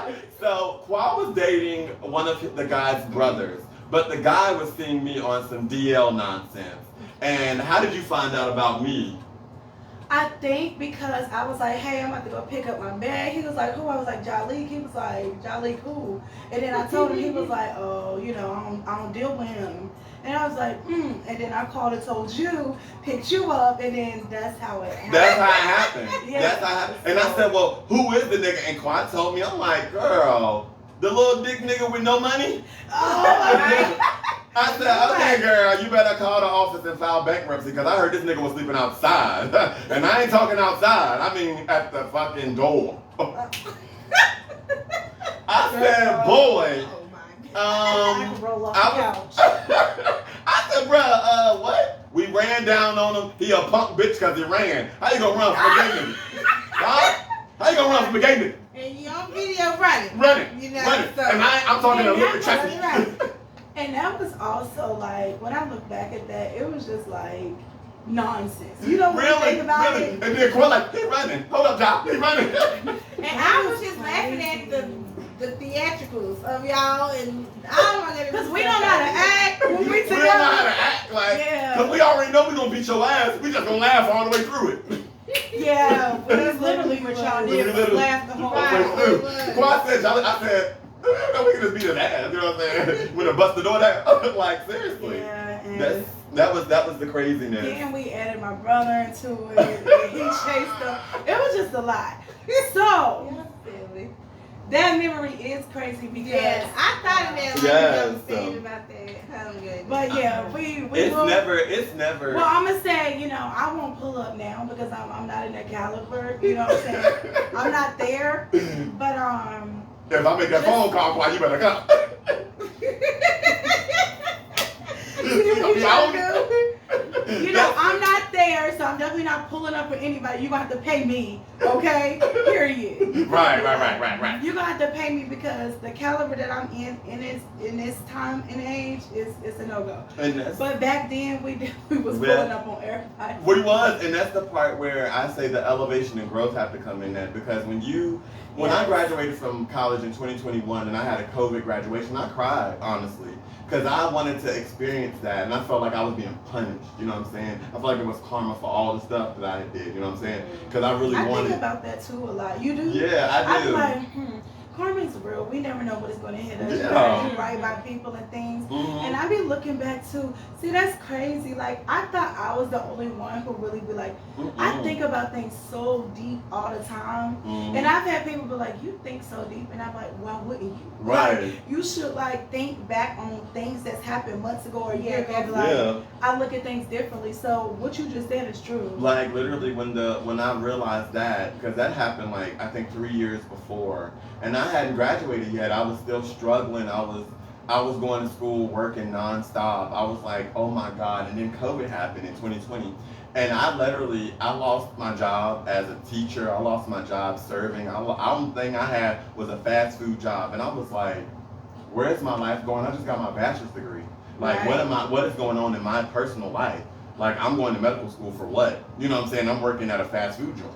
Okay. So Qua was dating one of the guy's brothers, but the guy was seeing me on some DL nonsense. And how did you find out about me? I think because I was like, hey, I'm about to go pick up my bag. He was like, who? I was like, Jahliek. He was like, Jahliek who? And then I told him, he was like, oh, I don't deal with him. And I was like, And then I called and told you, picked you up, and then that's how it happened. That's how it happened. Yeah. That's how it happened. And I said, well, who is the nigga? And Qua told me, I'm like, girl, the little dick nigga with no money? Oh, my God. I said, okay, girl, you better call the office and file bankruptcy because I heard this nigga was sleeping outside. And I ain't talking outside. I mean at the fucking door. I said, boy. I can roll off the couch. I said, bruh, what? We ran down on him. He a punk bitch because he ran. How you gonna run from a gay nigga? Huh? How you gonna run from a gay nigga? And you on video running. Running. So. And I'm talking to Olympic traffic. Right. And that was also like, when I look back at that, it was just like nonsense. You don't really think about it. And then Qua like, he running. Hold up, John. He running. And I was just laughing at the theatricals of y'all, and I don't want to. Because we don't know how to act when we together. We don't know how to act like, because we already know we're going to beat your ass. We just going to laugh all the way through it. Yeah. That's literally what y'all did. Was laugh the whole way. Qua said, I said, no, we can just beat his ass, you know what I'm saying? We're gonna bust the door down. Like, seriously. Yeah, and that was the craziness. Then we added my brother into it, and he chased him. It was just a lot. So, that memory is crazy because I thought of that about that. But yeah, it's never. Well, I'm gonna say, I won't pull up now because I'm not in that caliber. You know what I'm saying? I'm not there. But if I make that phone call, why you better come? I'm not there, so I'm definitely not pulling up for anybody. You're gonna have to pay me, okay? Period. Right. You're gonna have to pay me because the caliber that I'm in this time and age is a no-go. But back then we was pulling up on everybody. We was, and that's the part where I say the elevation and growth have to come in that, because when I graduated from college in 2021 and I had a COVID graduation, I cried, honestly. Because I wanted to experience that, and I felt like I was being punished, you know what I'm saying? I felt like it was karma for all the stuff that I did, you know what I'm saying? Because I really wanted... I think about that too a lot. You do? Yeah, I do. I'm like, karma is real. We never know what is going to hit us. Yeah. We right by people and things. And I be looking back too. See, that's crazy. Like, I thought I was the only one who really be like, I think about things so deep all the time. And I've had people be like, you think so deep? And I'm like, why wouldn't you? Right. Like, you should like think back on things that's happened months ago or a year ago. Like, I look at things differently. So what you just said is true. Like, literally, when I realized that, because that happened like I think 3 years before, and I hadn't graduated yet. I was still struggling. I was going to school, working nonstop. I was like, oh my God. And then COVID happened in 2020. And I lost my job as a teacher. I lost my job serving. The only thing I had was a fast food job. And I was like, where's my life going? I just got my bachelor's degree. Like, what is going on in my personal life? Like, I'm going to medical school for what? You know what I'm saying? I'm working at a fast food joint.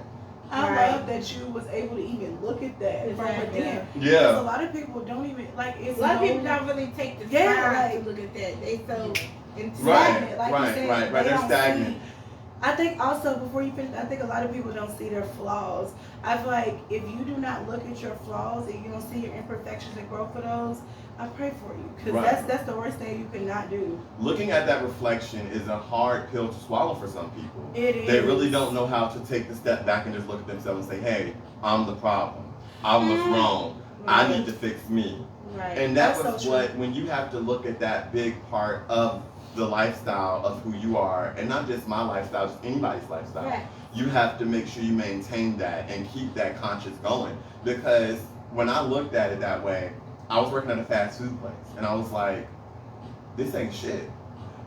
I love that you was able to even look at that from within. Yeah. Because a lot of people don't even, like, it's a lot of people don't really take the time to look at that. They so stagnant. Like you said, right. They're stagnant. I think also, before you finish, I think a lot of people don't see their flaws. I feel like if you do not look at your flaws and you don't see your imperfections and grow for those, I pray for you. Because that's the worst thing you cannot do. Looking at that reflection is a hard pill to swallow for some people. It is. They really don't know how to take the step back and just look at themselves and say, hey, I'm the problem. I was wrong. I need to fix me. Right. And that was what, when you have to look at that big part of the lifestyle of who you are, and not just my lifestyle, just anybody's lifestyle, you have to make sure you maintain that and keep that conscience going. Because when I looked at it that way, I was working at a fast food place, and I was like, this ain't shit.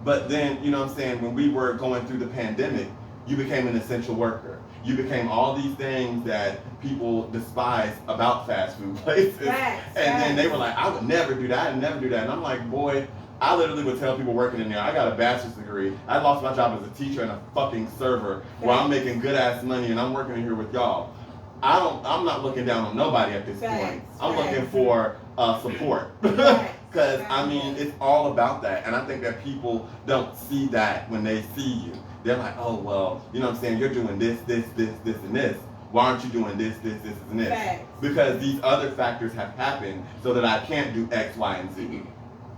But then, you know what I'm saying, when we were going through the pandemic, you became an essential worker. You became all these things that people despise about fast food places. And then they were like, I would never do that, I'd never do that. And I'm like, boy, I literally would tell people working in there, I got a bachelor's degree. I lost my job as a teacher and a fucking server where I'm making good ass money and I'm working in here with y'all. I'm not looking down on nobody at this point. I'm looking for support. Because, I mean, it's all about that. And I think that people don't see that when they see you. They're like, oh, well, you know what I'm saying? You're doing this, and this. Why aren't you doing this, and this? Because these other factors have happened so that I can't do X, Y, and Z.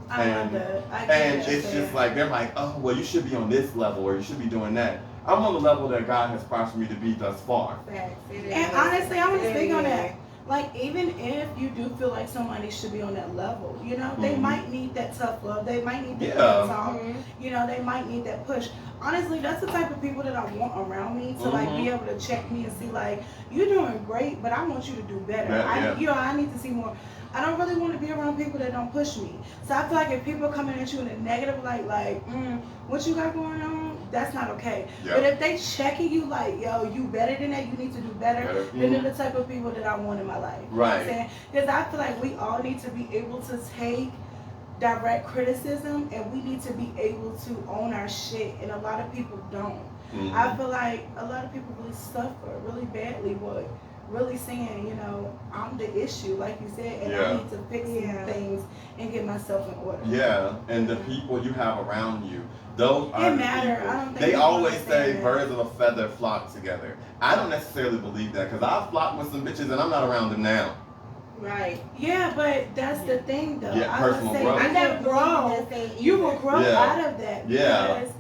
And it's just like, they're like, oh, well, you should be on this level or you should be doing that. I'm on the level that God has prospered me to be thus far. And honestly, I want to speak on that. Like, even if you do feel like somebody should be on that level, you know, they might need that tough love. They might need that talk. You know, they might need that push. Honestly, that's the type of people that I want around me to, like, be able to check me and see, like, you're doing great, but I want you to do better. You know, I need to see more. I don't really want to be around people that don't push me. So I feel like if people are coming at you in a negative light, like, what you got going on, that's not okay. But if they checking you like, yo, you better than that, you need to do better, then they're the type of people that I want in my life. You know what I'm saying? Because I feel like we all need to be able to take direct criticism, and we need to be able to own our shit, and a lot of people don't. I feel like a lot of people really suffer really badly with really saying, you know, I'm the issue, like you said, and I need to fix some things and get myself in order. And the people you have around you, those are the people. I don't think they always say birds of a feather flock together. I don't necessarily believe that, because I flock with some bitches and I'm not around them now. Yeah, but that's the thing, though. I personal growth. I never grow. You will grow out of that. Because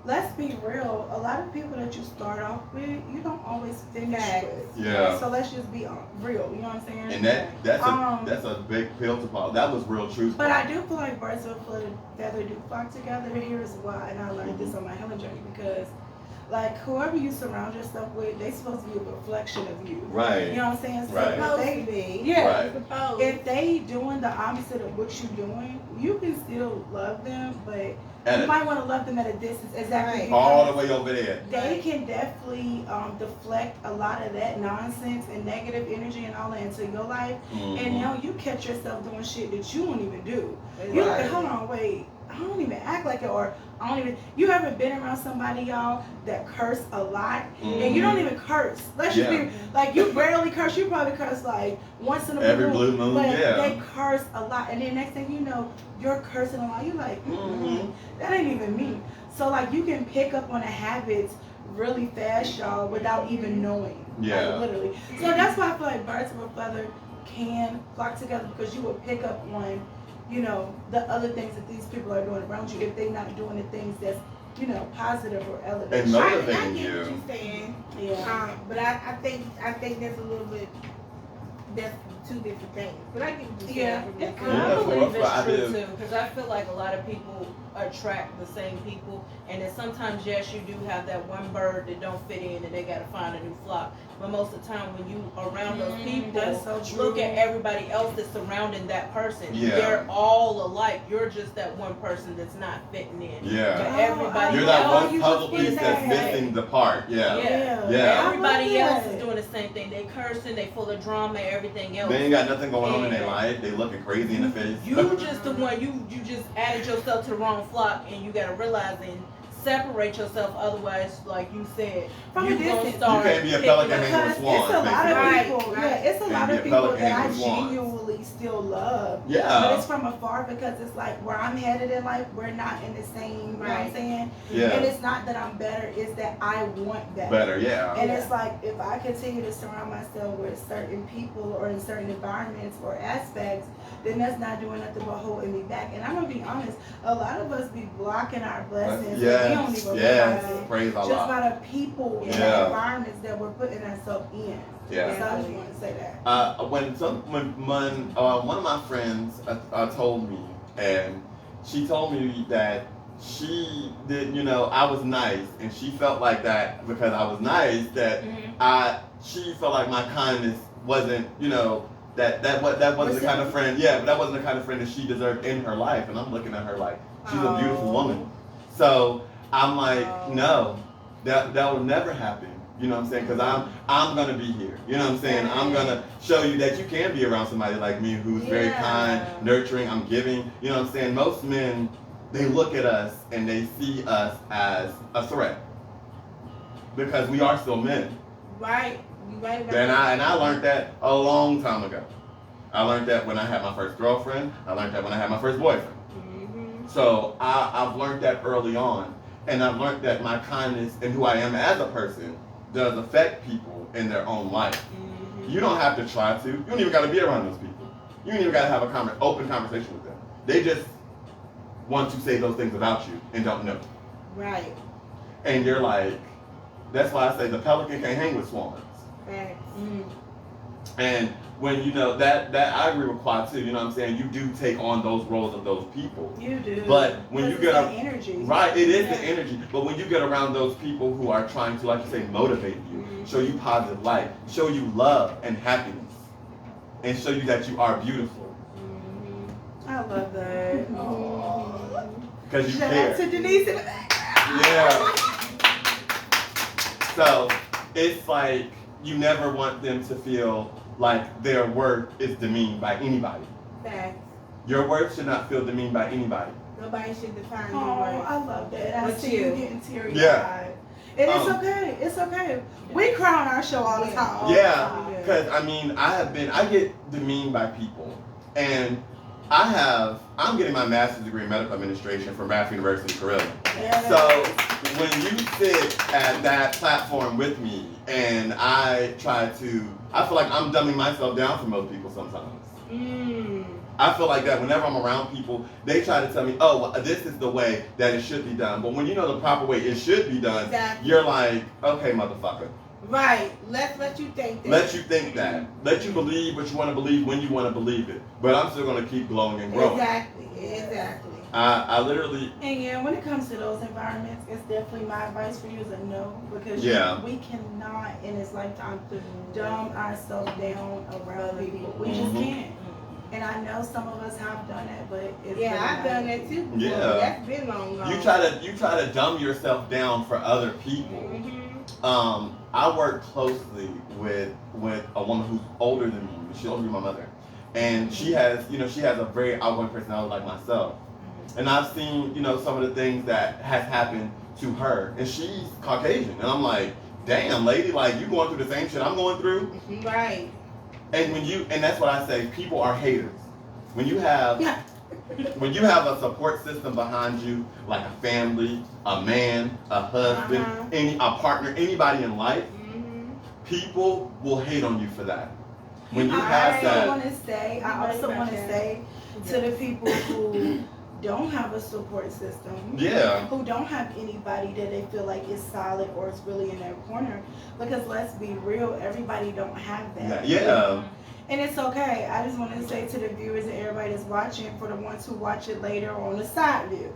let's be real. A lot of people that you start off with, you don't always finish with. So let's just be real. You know what I'm saying? And that's a big pill to swallow. That was real truth. But I do feel like birds of a feather do flock together. Here's why, and I learned this on my healing journey, because like, whoever you surround yourself with, they supposed to be a reflection of you. You know what I'm saying? So if they doing the opposite of what you're doing, you can still love them, but you might want to love them at a distance. All the way over there. They can definitely deflect a lot of that nonsense and negative energy and all that into your life. And now you catch yourself doing shit that you don't even do. You're like, hold on, wait. I don't even act like it, or I don't even. You ever been around somebody, y'all, that curse a lot, and you don't even curse? Let's just be like, you barely curse. You probably curse like once in a every blue moon, but they curse a lot, and then next thing you know, you're cursing a lot. You're like, that ain't even me. So like, you can pick up on the habits really fast, y'all, without even knowing. Like, literally. So that's why I feel like birds of a feather can flock together because you will pick up on, you know, the other things that these people are doing around you if they're not doing the things that's, you know, positive or elevating. And motivating I get you. what you're saying. Yeah. But I think that's a little bit, that's two different things. But I get what you're saying. Yeah. I believe it's I true do. too, because I feel like a lot of people attract the same people, and then sometimes yes, you do have that one bird that don't fit in, and they got to find a new flock. But most of the time, when you around those people, that's so true. look at everybody else that's surrounding that person. Yeah. They're all alike. You're just that one person that's not fitting in. Yeah. But everybody You're that else, one puzzle piece that's missing the part. Yeah. Yeah. Everybody I love else that. is doing the same thing. They cursing, they full of drama, everything else. They ain't got nothing going on in their life. They looking crazy in the face. You just the one, you just added yourself to the wrong flock, and you gotta realize and separate yourself. Otherwise, like you said, From you a gonna distance. start You can't be a pelican picking hanging up- with swans. It's a lot of basically. people. Right. Yeah, it's a And lot be of a people pelican that I hanging with swans. genuinely still love. Yeah. But it's from afar because it's like where I'm headed in life, we're not in the same, you know what I'm Right. saying? Yeah. And it's not that I'm better, it's that I want better. Better, yeah. And it's like if I continue to surround myself with certain people or in certain environments or aspects, then that's not doing nothing but holding me back. And I'm gonna be honest, a lot of us be blocking our blessings. And we don't even realize it. Praise Just Allah. by the people and Yeah. the environments that we're putting ourselves in. Yeah. So I just want to say that. When one of my friends told me, and she told me that she did, you know, I was nice, and she felt like that because I was nice, that she felt like my kindness wasn't, you know, that wasn't the kind of friend, but that wasn't the kind of friend that she deserved in her life. And I'm looking at her like she's a beautiful woman. So I'm like, no, that will never happen. You know what I'm saying? Because I'm gonna be here. You know what I'm saying? I'm gonna show you that you can be around somebody like me who's very kind, nurturing. I'm giving. You know what I'm saying? Most men, they look at us and they see us as a threat because we are still men. Right. You right about And that. I learned that a long time ago. I learned that when I had my first girlfriend. I learned that when I had my first boyfriend. So I've learned that early on, and I've learned that my kindness and who I am as a person does affect people in their own life. You don't have to try to. You don't even got to be around those people. You don't even got to have a open conversation with them. They just want to say those things about you and don't know. Right. And you're like, that's why I say the pelican can't hang with swans. Facts. And when you know that I agree with Quad too. You know what I'm saying? You do take on those roles of those people. You do. But when you get that energy, right, it is the energy. But when you get around those people who are trying to, like you say, motivate you, show you positive light, show you love and happiness, and show you that you are beautiful. I love that. Because you Shout care. out to Denise in the background. Yeah. So it's like you never want them to feel like their worth is demeaned by anybody. Facts. Your worth should not feel demeaned by anybody. Nobody should define Oh, your worth. I love that. I But see you you. getting teary-eyed. Yeah. And it's okay. It's okay. We cry on our show all the time. Yeah, because I mean, I get demeaned by people, and I'm getting my master's degree in medical administration from Raff University, Korea. Yeah. So when you sit at that platform with me, and I feel like I'm dumbing myself down for most people sometimes. I feel like that whenever I'm around people, they try to tell me, oh, well, this is the way that it should be done. But when you know the proper way it should be done, you're like, okay, motherfucker. Right. Let you think that. Let you think that. Let you believe what you want to believe when you want to believe it. But I'm still going to keep glowing and growing. Exactly. I literally... And yeah, when it comes to those environments, it's definitely my advice for you is a no. Because we cannot, in this lifetime, dumb ourselves down around people. We just can't. And I know some of us have done it, but it's I've done that too before. Yeah. That's been long gone. You try to dumb yourself down for other people. I work closely with a woman who's older than me. She's older than my mother, and she has a very outgoing personality like myself. And I've seen some of the things that has happened to her, and she's Caucasian, and I'm like, damn, lady, like you going through the same shit I'm going through. Right. And that's what I say, people are haters. When you have a support system behind you, like a family, a man, a husband, a partner, anybody in life, people will hate on you for that. when you pass that. I also want to say to the people who don't have a support system, who don't have anybody that they feel like is solid or is really in their corner, because let's be real, everybody don't have that. And it's okay. I just want to say to the viewers and everybody that's watching, for the ones who watch it later on the side view,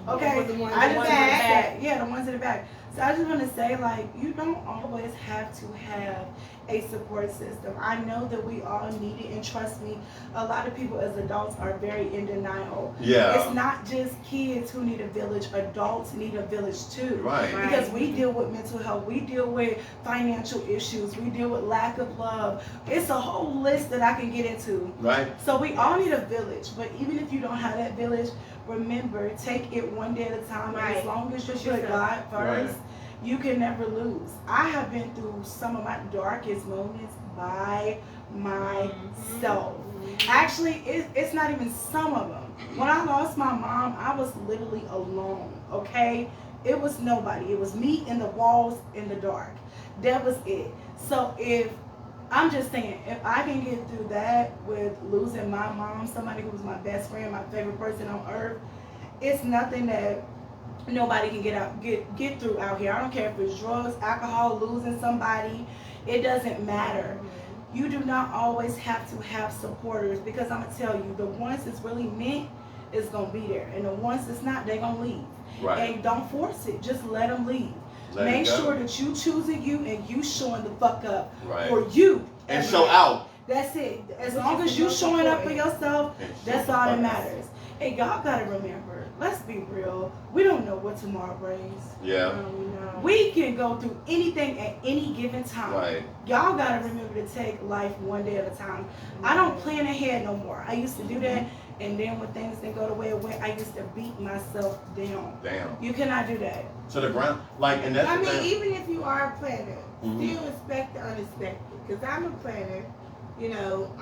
okay, the ones in the back. The ones in the back. So I just want to say, like, you don't always have to have a support system. I know that we all need it, and trust me, a lot of people as adults are very in denial. It's not just kids who need a village, adults need a village too. Because we deal with mental health, we deal with financial issues, we deal with lack of love. It's a whole list that I can get into. So we all need a village, but even if you don't have that village, remember, take it one day at a time. And as long as you put God first, you can never lose. I have been through some of my darkest moments by myself. Actually, it's not even some of them. When I lost my mom, I was literally alone, okay? It was nobody. It was me and the walls in the dark. That was it. So I'm just saying, if I can get through that with losing my mom, somebody who was my best friend, my favorite person on earth, it's nothing that nobody can get through out here. I don't care if it's drugs, alcohol, losing somebody. It doesn't matter. You do not always have to have supporters, because I'm going to tell you, the ones that's really meant is going to be there. And the ones that's not, they're going to leave. And don't force it. Just let them leave. Make sure that you choosing you and you showing the fuck up for you. And show out. That's it. As long as you showing up for yourself, that's all that matters. Hey, y'all gotta remember, let's be real. We don't know what tomorrow brings. We can go through anything at any given time. Y'all gotta remember to take life one day at a time. I don't plan ahead no more. I used to do that, and then when things didn't go the way it went, I used to beat myself down. You cannot do that. To the ground, like, and that's. I mean, even if you are a planner, still expect the unexpected. Because I'm a planner, you know.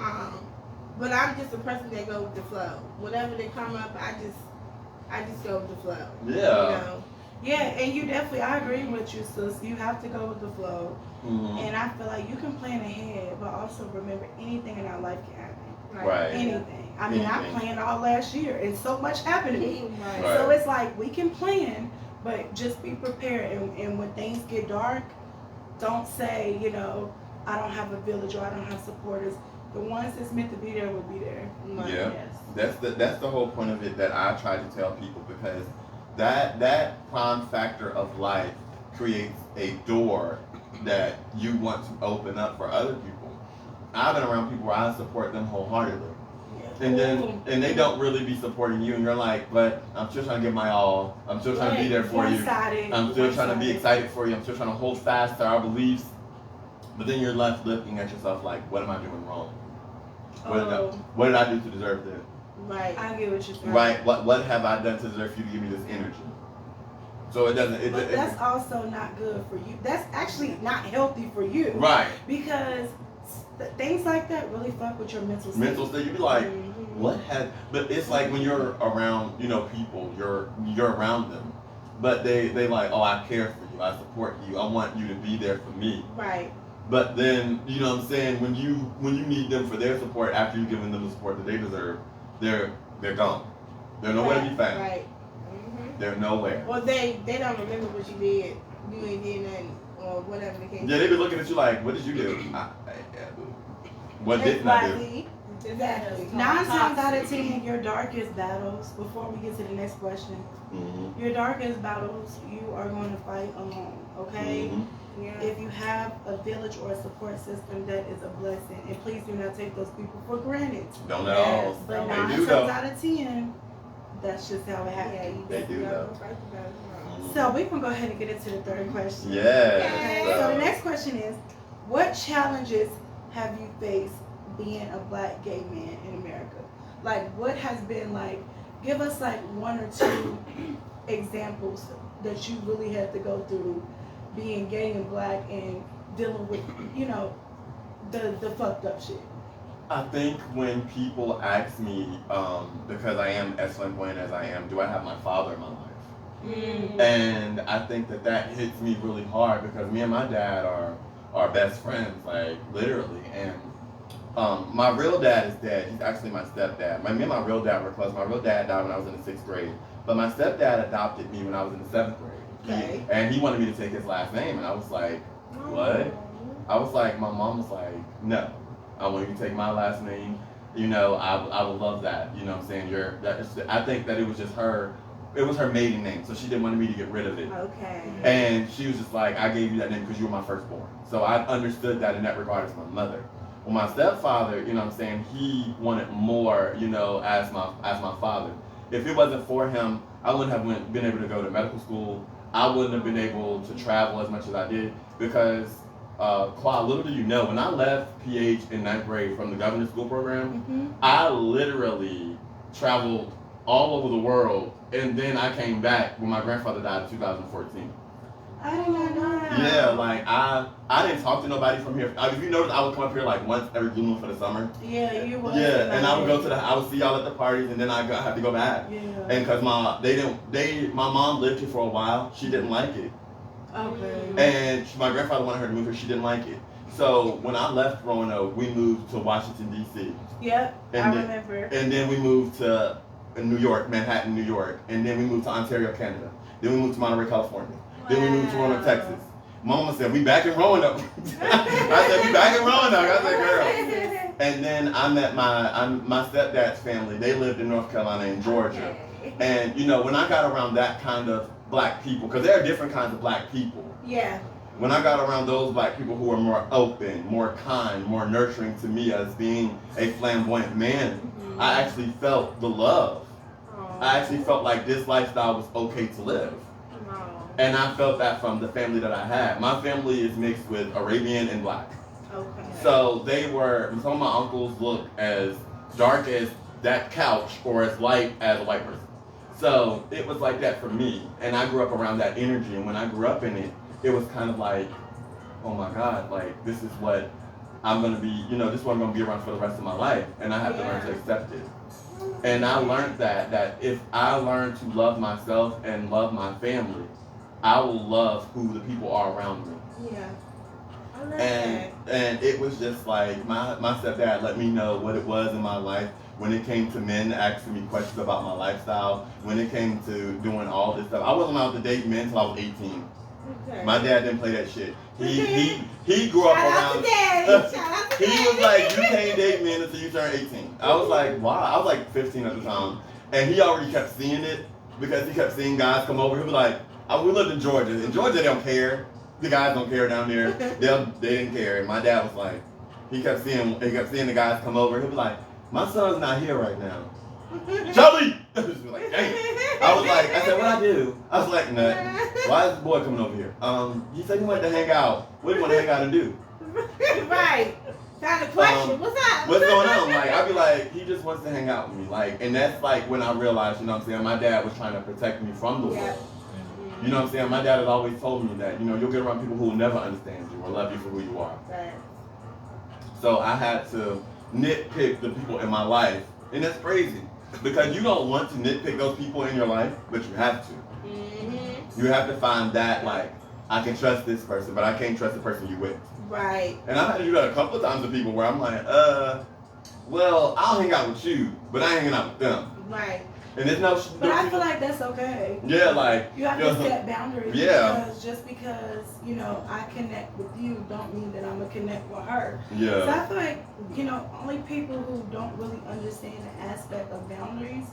But I'm just a person that goes with the flow. Whatever they come up, I just go with the flow. You know? And you definitely, I agree with you, sis. You have to go with the flow. And I feel like you can plan ahead, but also remember, anything in our life can happen. Anything. I mean, I planned all last year, and so much happened to me. So it's like, we can plan, but just be prepared. And when things get dark, don't say, you know, I don't have a village or I don't have supporters. The ones that's meant to be there will be there. That's the whole point of it that I try to tell people, because that prime factor of life creates a door that you want to open up for other people. I've been around people where I support them wholeheartedly, and they don't really be supporting you, and you're like, but I'm still trying to give my all. I'm still trying to be there for you. I'm still trying to be excited for you. I'm still trying to hold fast to our beliefs. But then you're left looking at yourself like, what am I doing wrong? What did I do to deserve this? I get what you're saying. What have I done to deserve you to give me this energy? So it doesn't. But that's also not good for you. That's actually not healthy for you. Because things like that really fuck with your mental state. You be like, what has? But it's like when you're around, you know, people, you're around them, but they like, oh, I care for you, I support you, I want you to be there for me. But then, you know what I'm saying, when you need them for their support after you've given them the support that they deserve, they're gone. They're nowhere to be found. They're nowhere. Well, they don't remember what you did. You ain't did nothing, or whatever the case. Yeah, they be looking at you like, what did you do? What didn't I do? Exactly. 9 times out of 10, your darkest battles, before we get to the next question, your darkest battles, you are going to fight alone, okay? If you have a village or a support system, that is a blessing. And please do not take those people for granted. Don't at all. But 9 times out of 10, that's just how it happens. They do though. So we can go ahead and get into the third question. So the next question is, what challenges have you faced being a black gay man in America? Like, what has been like, give us like 1 or 2 examples that you really had to go through being gay and black and dealing with, you know, the fucked up shit. I think when people ask me, because I am as flamboyant as I am, do I have my father in my life? And I think that hits me really hard, because me and my dad are best friends, like literally. And My real dad is dead. He's actually my stepdad. Me and my real dad were close. My real dad died when I was in the 6th grade. But my stepdad adopted me when I was in the 7th grade. Okay. And he wanted me to take his last name. And I was like, what? I was like, my mom was like, no. I want you to take my last name. You know, I would love that. You know what I'm saying? I think that it was just her. It was her maiden name. So she didn't want me to get rid of it. Okay. And she was just like, I gave you that name because you were my firstborn. So I understood that in that regard as my mother. Well, my stepfather, you know what I'm saying, he wanted more, you know, as my father. If it wasn't for him, I wouldn't have been able to go to medical school. I wouldn't have been able to travel as much as I did because, Claude, little do you know, when I left PH in 9th grade from the governor's school program, I literally traveled all over the world, and then I came back when my grandfather died in 2014. I did not know that. Yeah, like I didn't talk to nobody from here. If you notice, I would come up here like once every blue moon for the summer. Yeah, you would. Yeah, and I would go to I would see y'all at the parties, and then I have to go back. Yeah. And cause my mom lived here for a while. She didn't like it. Okay. And my grandfather wanted her to move here. She didn't like it. So when I left Roanoke, we moved to Washington D.C. Yep, I remember. And then we moved to New York, Manhattan, New York, and then we moved to Ontario, Canada. Then we moved to Monterey, California. Then we moved to Roanoke, Texas. Mama said, we back in Roanoke. I said, we back in Roanoke. I said, girl. And then I met my stepdad's family. They lived in North Carolina and Georgia. And, you know, when I got around that kind of black people, because there are different kinds of black people. Yeah. When I got around those black people who are more open, more kind, more nurturing to me as being a flamboyant man, I actually felt the love. I actually felt like this lifestyle was okay to live. And I felt that from the family that I had. My family is mixed with Arabian and black. Okay. So some of my uncles look as dark as that couch or as light as a white person. So it was like that for me. And I grew up around that energy. And when I grew up in it, it was kind of like, oh my God, like this is what I'm going to be, you know, this is what I'm going to be around for the rest of my life. And I have to learn to accept it. And I learned that if I learn to love myself and love my family, I will love who the people are around me. Yeah. I love that. And it was just like my stepdad let me know what it was in my life when it came to men asking me questions about my lifestyle, when it came to doing all this stuff. I wasn't allowed to date men until I was 18. Okay. My dad didn't play that shit. He grew up around. He was like, you can't date men until you turn 18. I was like, wow. I was like 15 at the time, and he already kept seeing it because he kept seeing guys come over. He was like, we lived in Georgia. In Georgia, they don't care. The guys don't care down there. They didn't care. And my dad was like, he kept seeing the guys come over. He'd be like, my son's not here right now. Jahliek! Like, dang. I said, what I do? I was like, nothing. Why is this boy coming over here? He said he wanted to hang out. What do you want to hang out and do? Right. Kind of question. What's up? What's going on? Like, I'd be like, he just wants to hang out with me. Like, and that's like when I realized, you know what I'm saying, my dad was trying to protect me from the world. You know what I'm saying? My dad had always told me that, you know, you'll get around people who will never understand you or love you for who you are. Right. So I had to nitpick the people in my life. And that's crazy. Because you don't want to nitpick those people in your life, but you have to. Mm-hmm. You have to find that, like, I can trust this person, but I can't trust the person you with. Right. And I've had to do that a couple of times with people where I'm like, well, I'll hang out with you, but I ain't hanging out with them. Right. And there's no. But I feel like that's okay. Yeah, like you have to set boundaries. Yeah. Because just because you know I connect with you, don't mean that I'm gonna connect with her. Yeah. So I feel like you know only people who don't really understand the aspect of boundaries.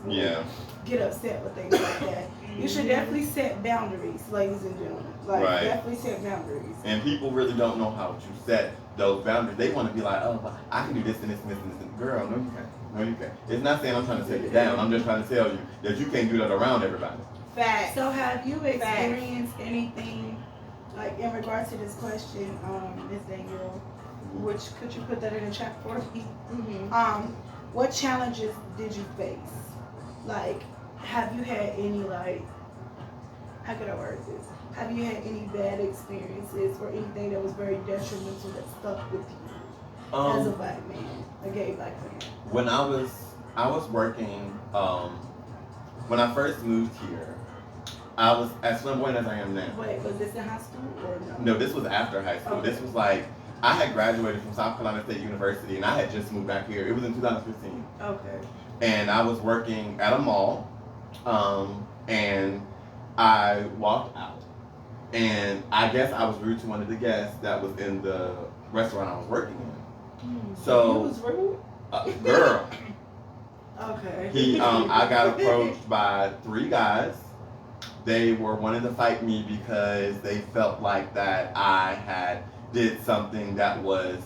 Get upset with things like that. You should definitely set boundaries, ladies and gentlemen. Like definitely set boundaries. And people really don't know how to set those boundaries. They want to be like, oh, I can do this and this and this and this. Girl, no, you can't. No, you can't. It's not saying I'm trying to take it down. I'm just trying to tell you that you can't do that around everybody. Fact. So have you experienced anything, like in regards to this question, Ms. Danielle, which could you put that in the chat for me? Mm-hmm. What challenges did you face? Like, have you had any, like, how could I word this? Have you had any bad experiences or anything that was very detrimental that stuck with you as a black man, a gay black man? When I was working, when I first moved here, I was as flamboyant as I am now. Wait, was this in high school or no? No, this was after high school. Okay. This was like, I had graduated from South Carolina State University, and I had just moved back here. It was in 2015. Okay. And I was working at a mall, and I walked out. And I guess I was rude to one of the guests that was in the restaurant I was working in. So, you was rude? Girl. Okay. I got approached by 3 guys. They were wanting to fight me because they felt like that I had did something that was,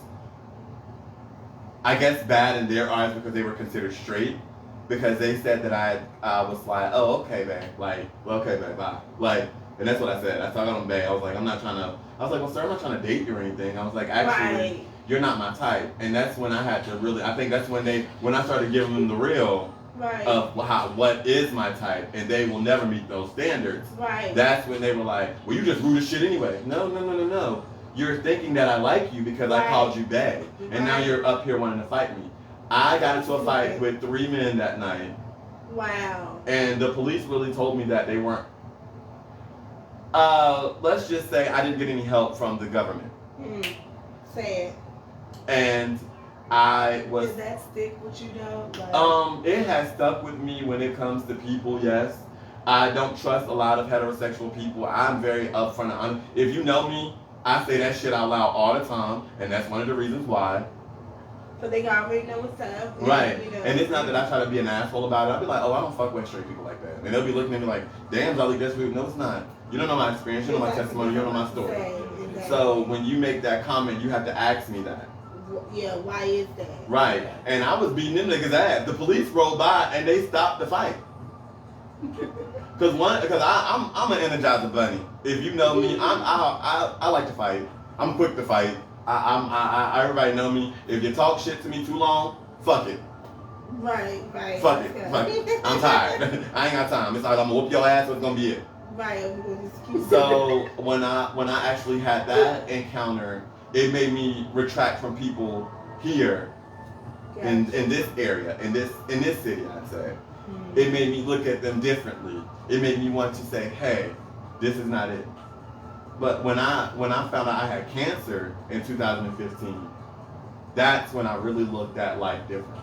I guess, bad in their eyes because they were considered straight. Because they said that I was like, oh, okay, babe. Like, well, okay, babe, bye. Like, and that's what I said. I started on babe. I was like, well, sir, I'm not trying to date you or anything. I was like, actually, you're not my type. And that's when I had to really, I think that's when I started giving them the real of what is my type, and they will never meet those standards. Right. That's when they were like, well, you just rude as shit anyway. No. You're thinking that I like you because I called you babe, and now you're up here wanting to fight me. I got into a fight with 3 men that night. Wow. And the police really told me that they weren't. Let's just say I didn't get any help from the government. Sad. And I was. Does that stick with you though? Like, it has stuck with me when it comes to people. Yes, I don't trust a lot of heterosexual people. I'm very upfront and honest. If you know me, I say that shit out loud all the time, and that's one of the reasons why. So they already know what's up. Right. And it's not that I try to be an asshole about it. I'll be like, oh, I don't fuck with straight people like that. And they'll be looking at me like, damn, Jahliek, that's weird. No, it's not. You don't know my experience. You don't know my testimony. You don't know my story. Exactly. So when you make that comment, you have to ask me that. Yeah, why is that? Right. And I was beating them niggas' ass. The police rolled by and they stopped the fight. Because I'm an Energizer bunny. If you know me, I like to fight. I'm quick to fight. Everybody know me. If you talk shit to me too long, fuck it. Right. Fuck it. I'm tired. I ain't got time. It's like I'm gonna whoop your ass. So it's gonna be it. Right. So when I actually had that encounter, it made me retract from people here in this area, in this city, I'd say. It made me look at them differently. It made me want to say, hey, this is not it. But when I found out I had cancer in 2015, that's when I really looked at life differently.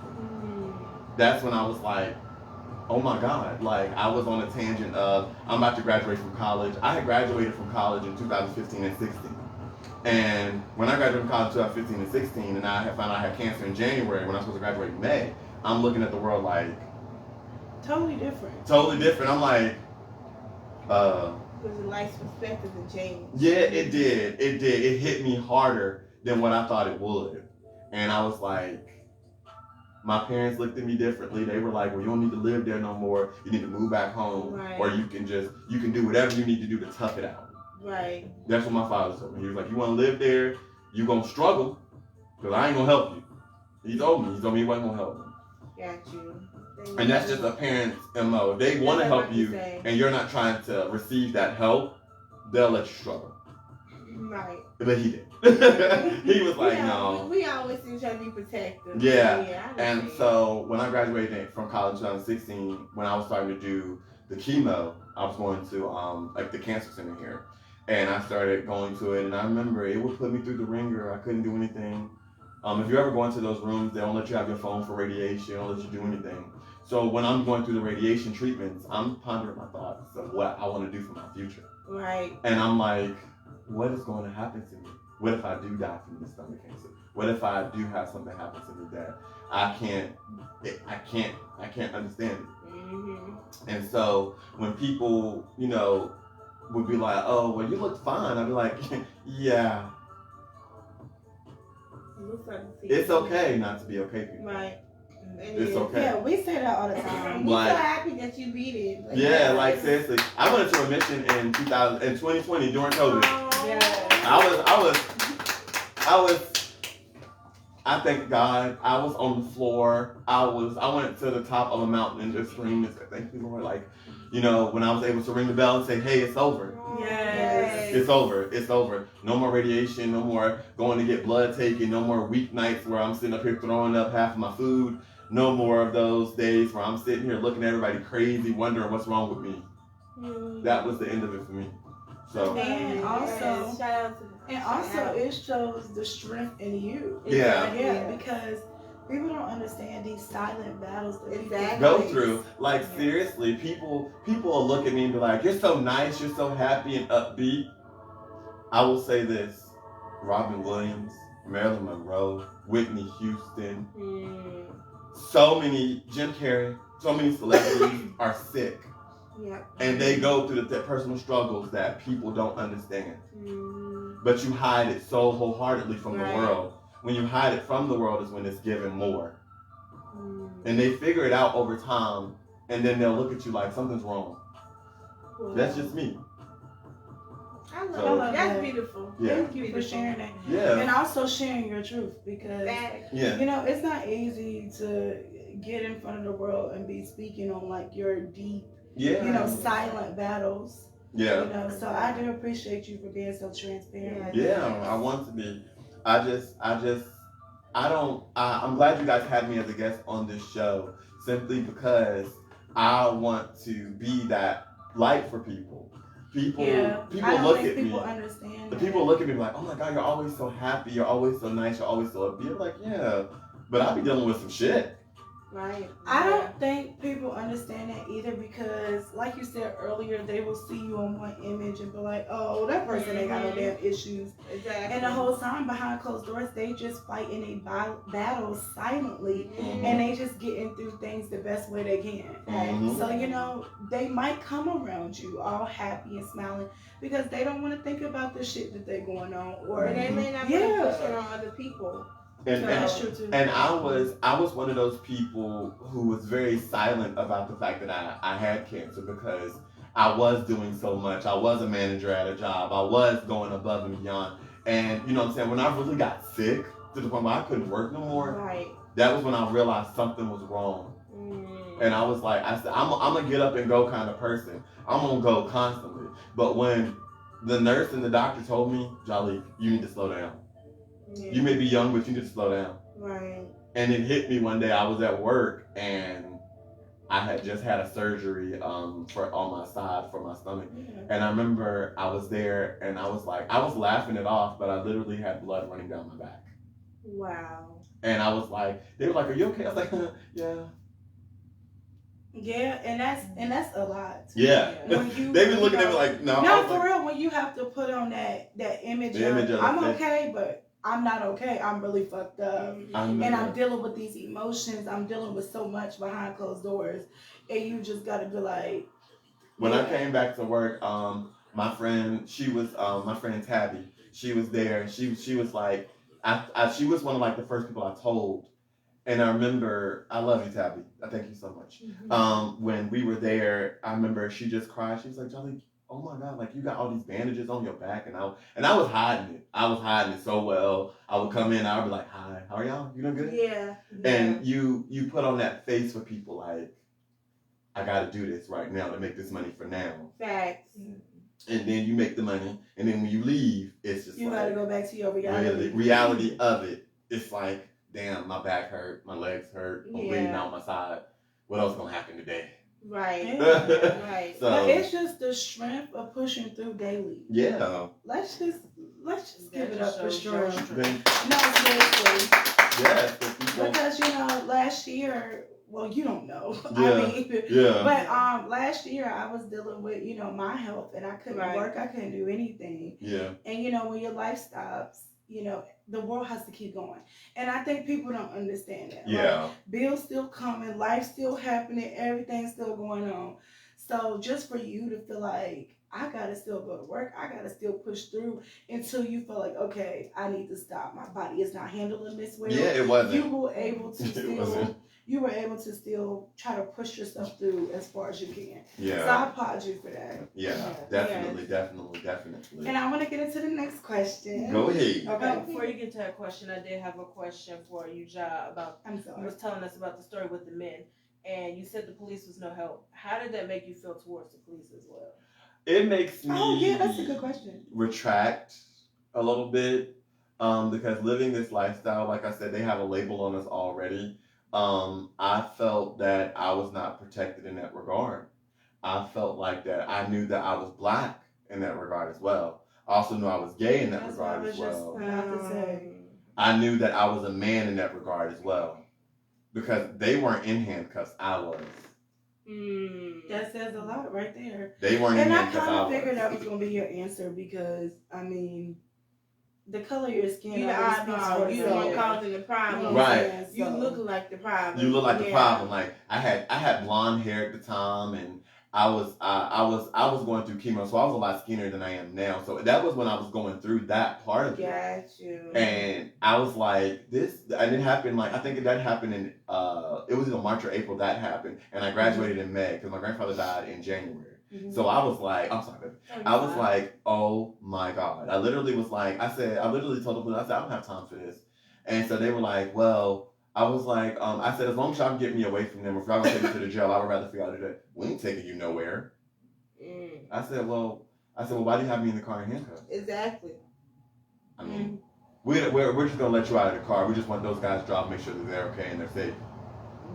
That's when I was like, oh my God. Like, I was on a tangent of, I'm about to graduate from college. I had graduated from college in 2015 and 16. And when I graduated from college in 2015 and 16, and I had found out I had cancer in January when I was supposed to graduate in May, I'm looking at the world like, totally different. I'm like, Because your life's perspective has changed. Yeah, it did. It hit me harder than what I thought it would. And I was like, my parents looked at me differently. They were like, well, you don't need to live there no more. You need to move back home. Right. Or you can do whatever you need to do to tough it out. Right. That's what my father told me. He was like, you want to live there, you're going to struggle, because I ain't going to help you. He told me he wasn't going to help me. Got you. And that's just a parent's MO. They want to help you, and you're not trying to receive that help, they'll let you struggle. Right. But he did. He was like, no. We always seem to be protective. Yeah. And so when I graduated from college in 2016, when I was starting to do the chemo, I was going to like the cancer center here. And I started going to it, and I remember it would put me through the ringer. I couldn't do anything. If you ever go into those rooms, they don't let you have your phone for radiation. They don't let you do anything. So when I'm going through the radiation treatments, I'm pondering my thoughts of what I want to do for my future. Right. And I'm like, what is going to happen to me? What if I do die from this stomach cancer? What if I do have something happen to me that I can't understand it? Mm-hmm. And so when people, would be like, oh, well, you look fine. I'd be like, yeah. It's okay not to be okay, people. Right. It's okay. Yeah, we say that all the time. We're so happy that you beat it. Like seriously. I went into remission in 2020 during COVID. I thank God. I was on the floor. I went to the top of a mountain and just screamed and said, thank you, Lord. Like, when I was able to ring the bell and say, hey, it's over. Yes. It's over. It's over. No more radiation. No more going to get blood taken. No more weeknights where I'm sitting up here throwing up half of my food. No more of those days where I'm sitting here looking at everybody crazy, wondering what's wrong with me. That was the end of it for me. So. And also, shout out to the And also, it shows the strength in you. Yeah, because people don't understand these silent battles that people go through. Like seriously, people will look at me and be like, "You're so nice, you're so happy and upbeat." I will say this: Robin Williams, Marilyn Monroe, Whitney Houston, so many, Jim Carrey, so many celebrities are sick. And they go through the personal struggles that people don't understand. But you hide it so wholeheartedly from the world. When you hide it from the world is when it's given more. And they figure it out over time, and then they'll look at you like something's wrong. That's just me. I love that. That's beautiful. Yeah. Thank you for sharing that. Yeah. And also sharing your truth, because you know, it's not easy to get in front of the world and be speaking on like your deep, you know, silent battles. Yeah. You know, so I do appreciate you for being so transparent. Yeah, I want to be. I'm glad you guys had me as a guest on this show, simply because I want to be that light for people. People look at me. Understand the people look at me like, "Oh my God, you're always so happy. You're always so nice. You're always so upbeat." I'm like, yeah, but I be dealing with some shit. Right. I don't think people understand that either, because, like you said earlier, they will see you on one image and be like, "Oh, that person ain't got no damn issues." Exactly. And the whole time behind closed doors, they just fighting a battle silently, and they just getting through things the best way they can. So you know, they might come around you all happy and smiling because they don't want to think about the shit that they're going on, or they may not push it on other people. And I was one of those people who was very silent about the fact that I had cancer, because I was doing so much. I was a manager at a job. I was going above and beyond. And you know what I'm saying? When I really got sick to the point where I couldn't work no more, that was when I realized something was wrong. And I was like, I said, I'm a get up and go kind of person. I'm gonna go constantly. But when the nurse and the doctor told me, Jahliek, you need to slow down. You may be young, but you need to slow down. Right. And it hit me one day. I was at work and I had just had a surgery on my side for my stomach. And I remember I was there and I was laughing it off, but I literally had blood running down my back. Wow. And I was like, they were like, "Are you okay?" I was like, "Yeah." Yeah, and that's a lot. Yeah. They've been looking at me like, no. No, for real, when you have to put on that image of I'm okay, but I'm not okay. I'm really fucked up. And I'm dealing with these emotions. I'm dealing with so much behind closed doors. And you just got to be like... When I came back to work, my friend Tabby, she was there. She was like, she was one of like the first people I told. And I remember, I love you, Tabby. I thank you so much. When we were there, I remember she just cried. She was like, "Jahliek, oh my God, like you got all these bandages on your back." And I was hiding it. I was hiding it so well. I would come in, I would be like, "Hi, how are y'all? You doing good?" Yeah. And you put on that face for people like, I got to do this right now to make this money for now. Facts. And then you make the money, and then when you leave, it's just you like, got to go back to your reality. Reality of it. It's like, damn, my back hurt, my legs hurt, I'm bleeding out my side. What else gonna happen today? Right. Right. So, but it's just the strength of pushing through daily. Yeah. Let's just give it up for strength. No, seriously. Yes. Because you know, last year, well, you don't know. Yeah. I mean, yeah. But last year I was dealing with, you know, my health, and I couldn't work, I couldn't do anything. Yeah. And you know, when your life stops, you know, the world has to keep going. And I think people don't understand that. Yeah. Like, bills still coming, life still happening, everything's still going on. So just for you to feel like, I gotta still go to work, I gotta still push through until you feel like, okay, I need to stop. My body is not handling this well. Yeah, it wasn't. You were able to still try to push yourself through as far as you can. Yeah. So I applaud you for that. Yeah, definitely. And I want to get into the next question. Go ahead. Okay, before you get to that question, I did have a question for you, Ja, about, I'm sorry. You was telling us about the story with the men, and you said the police was no help. How did that make you feel towards the police as well? It makes me... Oh, yeah, that's a good question. ...retract a little bit, because living this lifestyle, like I said, they have a label on us already. I felt that I was not protected in that regard. I felt like that I knew that I was Black in that regard as well. I also knew I was gay in that regard as well. I knew that I was a man in that regard as well. Because they weren't in handcuffs, I was. That says a lot right there. They weren't in handcuffs, And I kind of figured that was going to be your answer because, I mean, the color of your skin. You the oddball. You the one causing the problem. Right. You look like the problem. You look like the problem. Like I had blonde hair at the time, and I was going through chemo, so I was a lot skinnier than I am now. So that was when I was going through that part of it. Got you. And I was like, this, and it happened like I think that happened in it was either March or April that happened, and I graduated in May because my grandfather died in January. So I was like, I'm sorry, baby. I was like, oh my God. I literally was like, I literally told them, I said, I don't have time for this. And so they were like, well, I was like, I said, as long as y'all can get me away from them, if y'all gonna take me to the jail, I would rather for y'all to do that. We ain't taking you nowhere. I said, well, why do you have me in the car in handcuffs? Exactly. I mean, we're just gonna let you out of the car. We just want those guys to drop, make sure that they're okay and they're safe.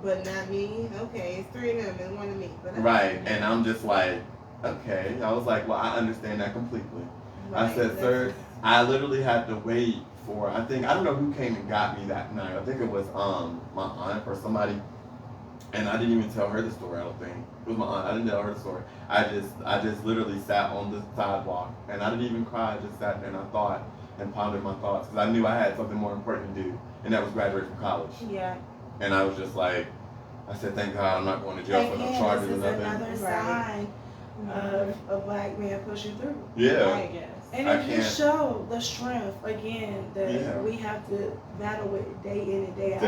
But not me. Okay, it's 3 of them and 1 of me. But right, and I'm just like, okay. I was like, well, I understand that completely. Right. I said, sir, I literally had to wait for, I don't know who came and got me that night. I think it was my aunt or somebody, and I didn't even tell her the story. I don't think it was my aunt. I didn't tell her the story. I just literally sat on the sidewalk, and I didn't even cry. I just sat there and I thought and pondered my thoughts because I knew I had something more important to do, and that was graduate from college. Yeah. And I was just like, I said, thank God I'm not going to jail for no charges or nothing. This is another sign of a black man pushing through. Yeah. I guess. And it just show the strength, again, that we have to battle with day in and day out.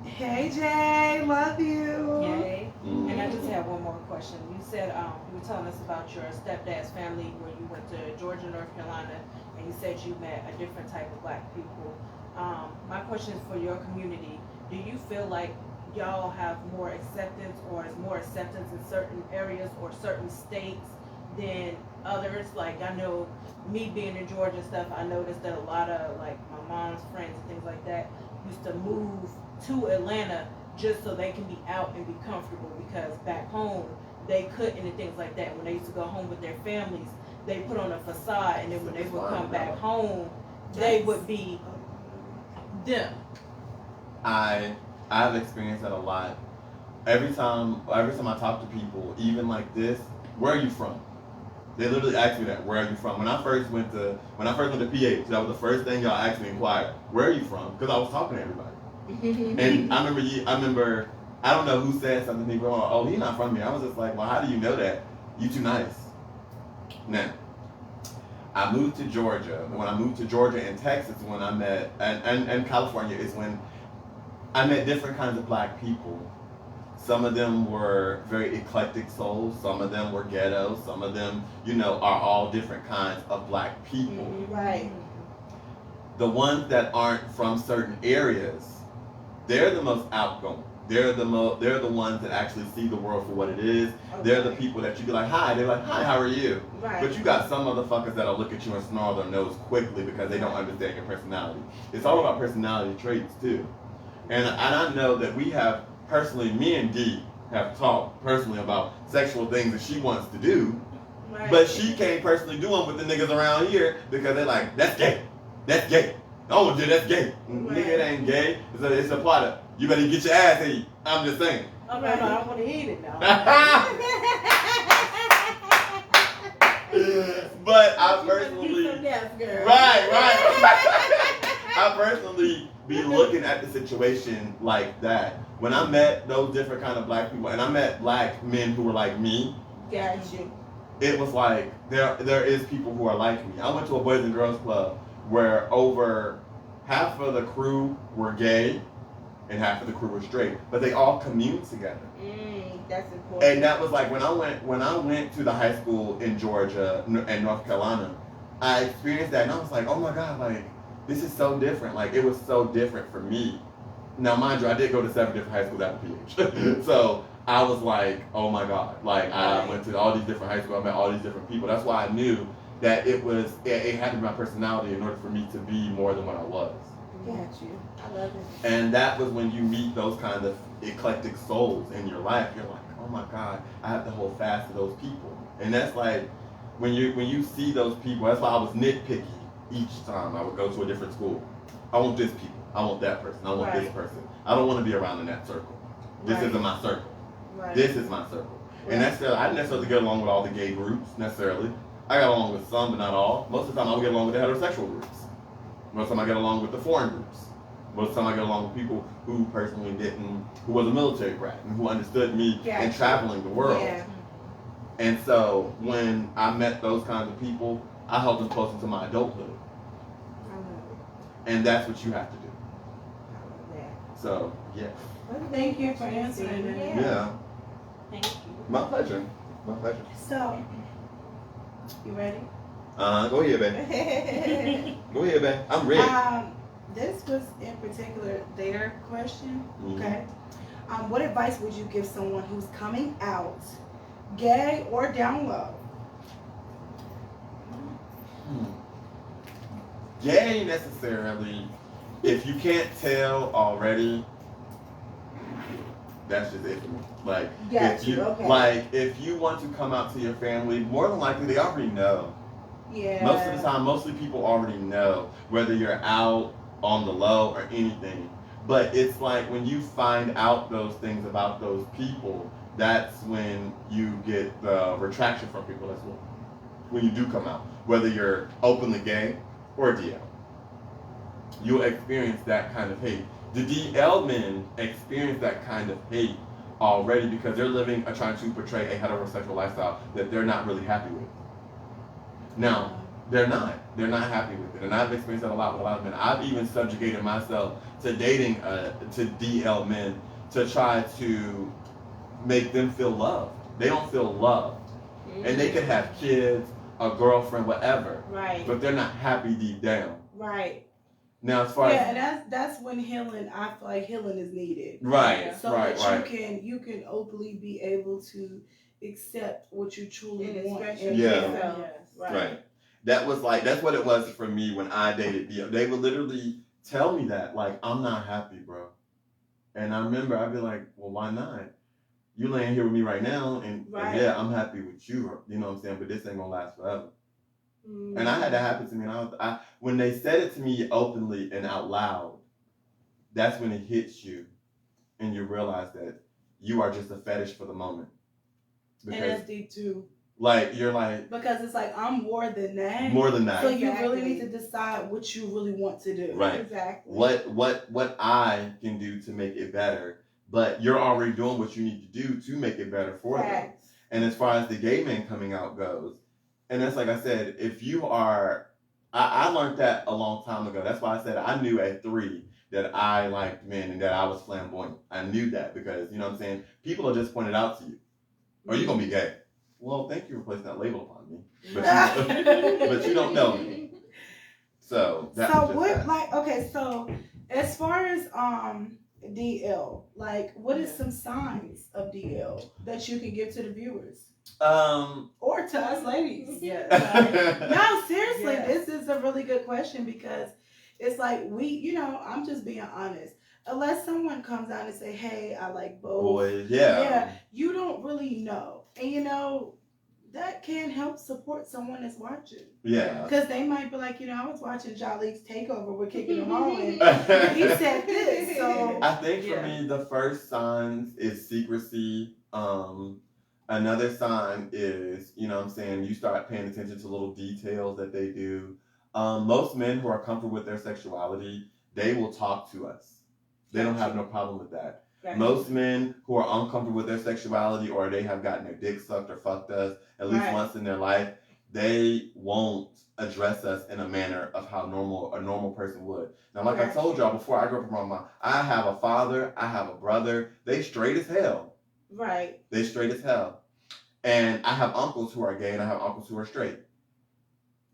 Hey, Jay, love you. Yay. And I just have one more question. You said you were telling us about your stepdad's family where you went to Georgia, North Carolina, and you said you met a different type of black people. My question is for your community. Do you feel like y'all have more acceptance or is more acceptance in certain areas or certain states than others? Like I know me being in Georgia and stuff, I noticed that a lot of like my mom's friends and things like that used to move to Atlanta just so they can be out and be comfortable because back home they couldn't and things like that. When they used to go home with their families, they put on a facade and then when they would come back home, they would be them. I've experienced that a lot. Every time I talk to people, even like this, where are you from? They literally ask me that, where are you from? When I first went to PH, that was the first thing y'all asked me, inquired, where are you from? Because I was talking to everybody. And I remember, I don't know who said something to me, oh, he's not from here. I was just like, well, how do you know that? You too nice. Now, I moved to Georgia. When I moved to Georgia and Texas, when I met, and California is when I met different kinds of black people. Some of them were very eclectic souls. Some of them were ghetto. Some of them, are all different kinds of black people. Right. The ones that aren't from certain areas, they're the most outgoing. They're the ones that actually see the world for what it is. Okay. They're the people that you be like, hi. They're like, hi, how are you? Right. But you got some motherfuckers that'll look at you and snarl their nose quickly because they don't understand your personality. It's all about personality traits too. And I know that we have, personally, me and Dee have talked personally about sexual things that she wants to do, right. But she can't personally do them with the niggas around here because they're like, that's gay. That's gay. Oh, dude, that's gay. Right. Nigga, it ain't gay. It's a product. You better get your ass eat. I'm just saying. Okay, no, I don't want to eat it now. But I personally, right. I personally be looking at the situation like that. When I met those different kind of black people, and I met black men who were like me, got you. It was like there is people who are like me. I went to a Boys and Girls Club where over half of the crew were gay and half of the crew were straight, but they all communed together. That's important. And that was like when I went to the high school in Georgia and North Carolina, I experienced that, and I was like, oh my God, like this is so different. Like it was so different for me. Now, mind you, I did go to 7 different high schools after PH, so I was like, oh my God. Like I went to all these different high schools, I met all these different people. That's why I knew that it had to be my personality in order for me to be more than what I was. Got you. I love it. And that was when you meet those kind of eclectic souls in your life. You're like, oh my God, I have to hold fast to those people. And that's like, when you see those people, that's why I was nitpicky each time I would go to a different school. I want this people. I want that person. I want this person. I don't want to be around in that circle. This isn't my circle. This is my circle. And I didn't necessarily get along with all the gay groups, necessarily. I got along with some, but not all. Most of the time, I would get along with the heterosexual groups. Most of the time, I get along with the foreign groups. Most of the time, I get along with people who personally who was a military brat, and who understood me in traveling the world. Yeah. And so, when I met those kinds of people, I held them closer to my adulthood. And that's what you have to do. So, yeah. Thank you for answering that. Yeah. Thank you. My pleasure. My pleasure. So, you ready? Go ahead, babe. Go ahead, babe. I'm ready. This was in particular their question. Okay. What advice would you give someone who's coming out, gay or down low? Gay necessarily, if you can't tell already, that's just it for me. Like, if you want to come out to your family, more than likely they already know. Yeah. Most of the time, mostly people already know whether you're out on the low or anything. But it's like when you find out those things about those people, that's when you get the retraction from people as well. When you do come out, whether you're openly gay or DL, you'll experience that kind of hate. The DL men experience that kind of hate already because they're trying to portray a heterosexual lifestyle that they're not really happy with. Now, they're not happy with it. And I've experienced that a lot with a lot of men. I've even subjugated myself to dating to DL men to try to make them feel loved. They don't feel loved. And they could have kids, a girlfriend, whatever. Right. But they're not happy deep down. Right. Now, as far as and that's when healing. I feel like healing is needed. Right. So that you can openly be able to accept what you truly want. Right. That's what it was for me when I dated DL. They would literally tell me that, like, I'm not happy, bro. And I remember I'd be like, well, why not? You laying here with me right now, and yeah, I'm happy with you. You know what I'm saying? But this ain't gonna last forever. And I had that happen to me. And when they said it to me openly and out loud, that's when it hits you, and you realize that you are just a fetish for the moment. Because, and that's deep too. Like, you're like... Because it's like, I'm more than that. More than that. So you really need to decide what you really want to do. Right. Exactly. What I can do to make it better, but you're already doing what you need to do to make it better for them. And as far as the gay man coming out goes, and that's like I said, if you are... I learned that a long time ago. That's why I said I knew at 3 that I liked men and that I was flamboyant. I knew that because, you know what I'm saying, people will just point it out to you. Or you're going to be gay. Well, thank you for placing that label upon me. But you don't know me. So as far as DL, like, what is some signs of DL that you can give to the viewers? Or to us ladies. Yeah. No, seriously, this is a really good question because it's like I'm just being honest. Unless someone comes out and say, hey, I like both. Boys, yeah. You don't really know. And that can help support someone that's watching. Yeah. Because they might be like, I was watching Jahliek's Takeover. We're kicking him on. And he said this. So I think for me, the first signs is secrecy. Another sign is, you start paying attention to little details that they do. Most men who are comfortable with their sexuality, they will talk to us. They don't have no problem with that. Right. Most men who are uncomfortable with their sexuality or they have gotten their dick sucked or fucked us at least once in their life, they won't address us in a manner of how a normal person would. Now, like I told y'all before, I grew up around I have a father, I have a brother. They straight as hell. Right. They straight as hell. And I have uncles who are gay and I have uncles who are straight.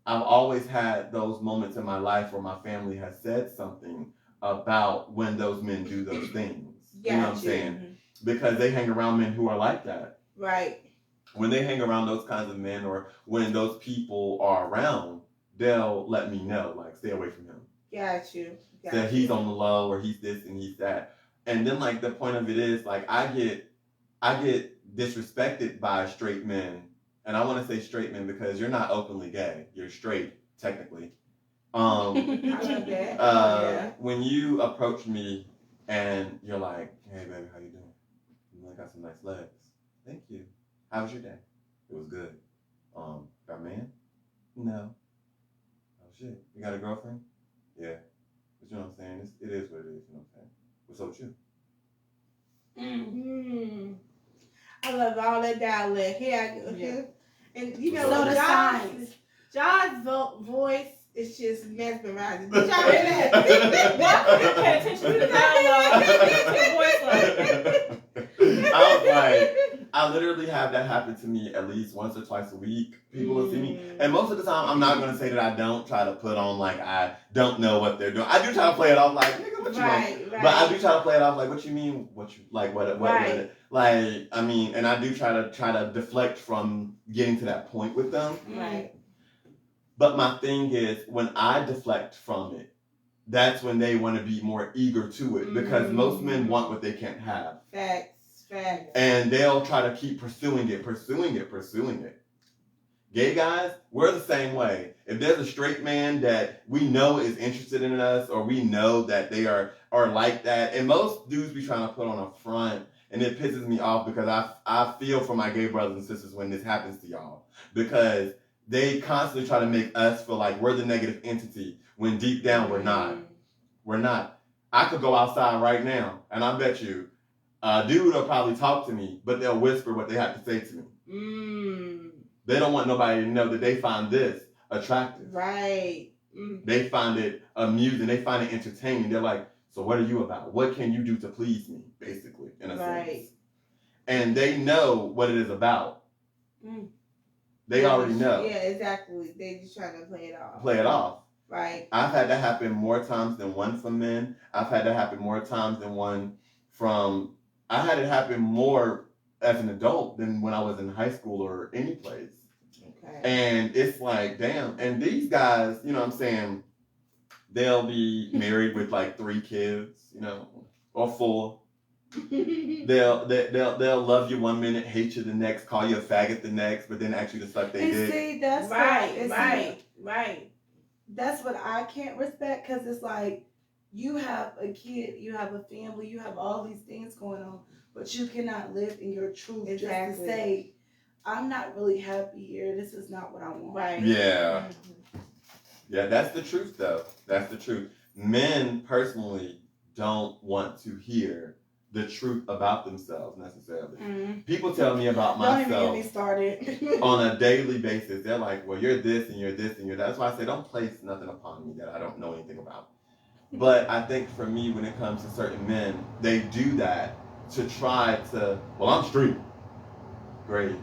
I've always had those moments in my life where my family has said something about when those men do those things. You know what I'm saying? Mm-hmm. Because they hang around men who are like that. Right. When they hang around those kinds of men or when those people are around, they'll let me know, like, stay away from him. Got you. That he's on the low or he's this and he's that. And then, like, the point of it is, like, I get disrespected by straight men and I want to say straight men because you're not openly gay. You're straight, technically. I love that. When you approach me and you're like, hey, baby, how you doing? I got some nice legs. Thank you. How was your day? It was good. Got a man? No. Oh, shit. You got a girlfriend? Yeah. But you know what I'm saying? It is what it is. You know what I'm saying? What's up with you? I love all that dialect. Here. And you know, so John's voice is just mesmerizing. Did y'all hear that? Pay attention to the dialogue. I was like, I literally have that happen to me at least once or twice a week. People will see me. And most of the time, I'm not going to say that I don't try to put on like I don't know what they're doing. I do try to play it off like, nigga, what you want? But I do try to play it off like, what you mean? What you like? What like, I mean, and I do try to deflect from getting to that point with them. Right. But my thing is, when I deflect from it, that's when they want to be more eager to it because most men want what they can't have. Facts. And they'll try to keep pursuing it. Gay guys, we're the same way. If there's a straight man that we know is interested in us or we know that they are like that, and most dudes be trying to put on a front, and it pisses me off because I feel for my gay brothers and sisters when this happens to y'all because they constantly try to make us feel like we're the negative entity when deep down we're not. We're not. I could go outside right now, and I bet you a dude will probably talk to me, but they'll whisper what they have to say to me. They don't want nobody to know that they find this attractive. Right. They find it amusing. They find it entertaining. They're like, so what are you about? What can you do to please me, basically, in a sense? And they know what it is about. They already know. Yeah, exactly. They just trying to play it off. Right. I've had that happen more times than one from men. I've had that happen more times than one from... I had it happen more as an adult than when I was in high school or any place. Okay. And it's like, damn. And these guys, you know what I'm saying, they'll be married with like 3 kids, you know, or 4. They'll love you one minute, hate you the next, call you a faggot the next, but then actually just like they did. See, that's right. That's what I can't respect because it's like you have a kid, you have a family, you have all these things going on, but you cannot live in your truth just to say, I'm not really happy here. This is not what I want. Right. Yeah. Yeah, that's the truth though. That's the truth. Men personally don't want to hear the truth about themselves necessarily. People tell me about myself. Don't even get me started. On a daily basis. They're like, well, you're this and you're this and you're that. That's why I say don't place nothing upon me that I don't know anything about. But I think for me, when it comes to certain men, they do that to try to, well, I'm straight. Great.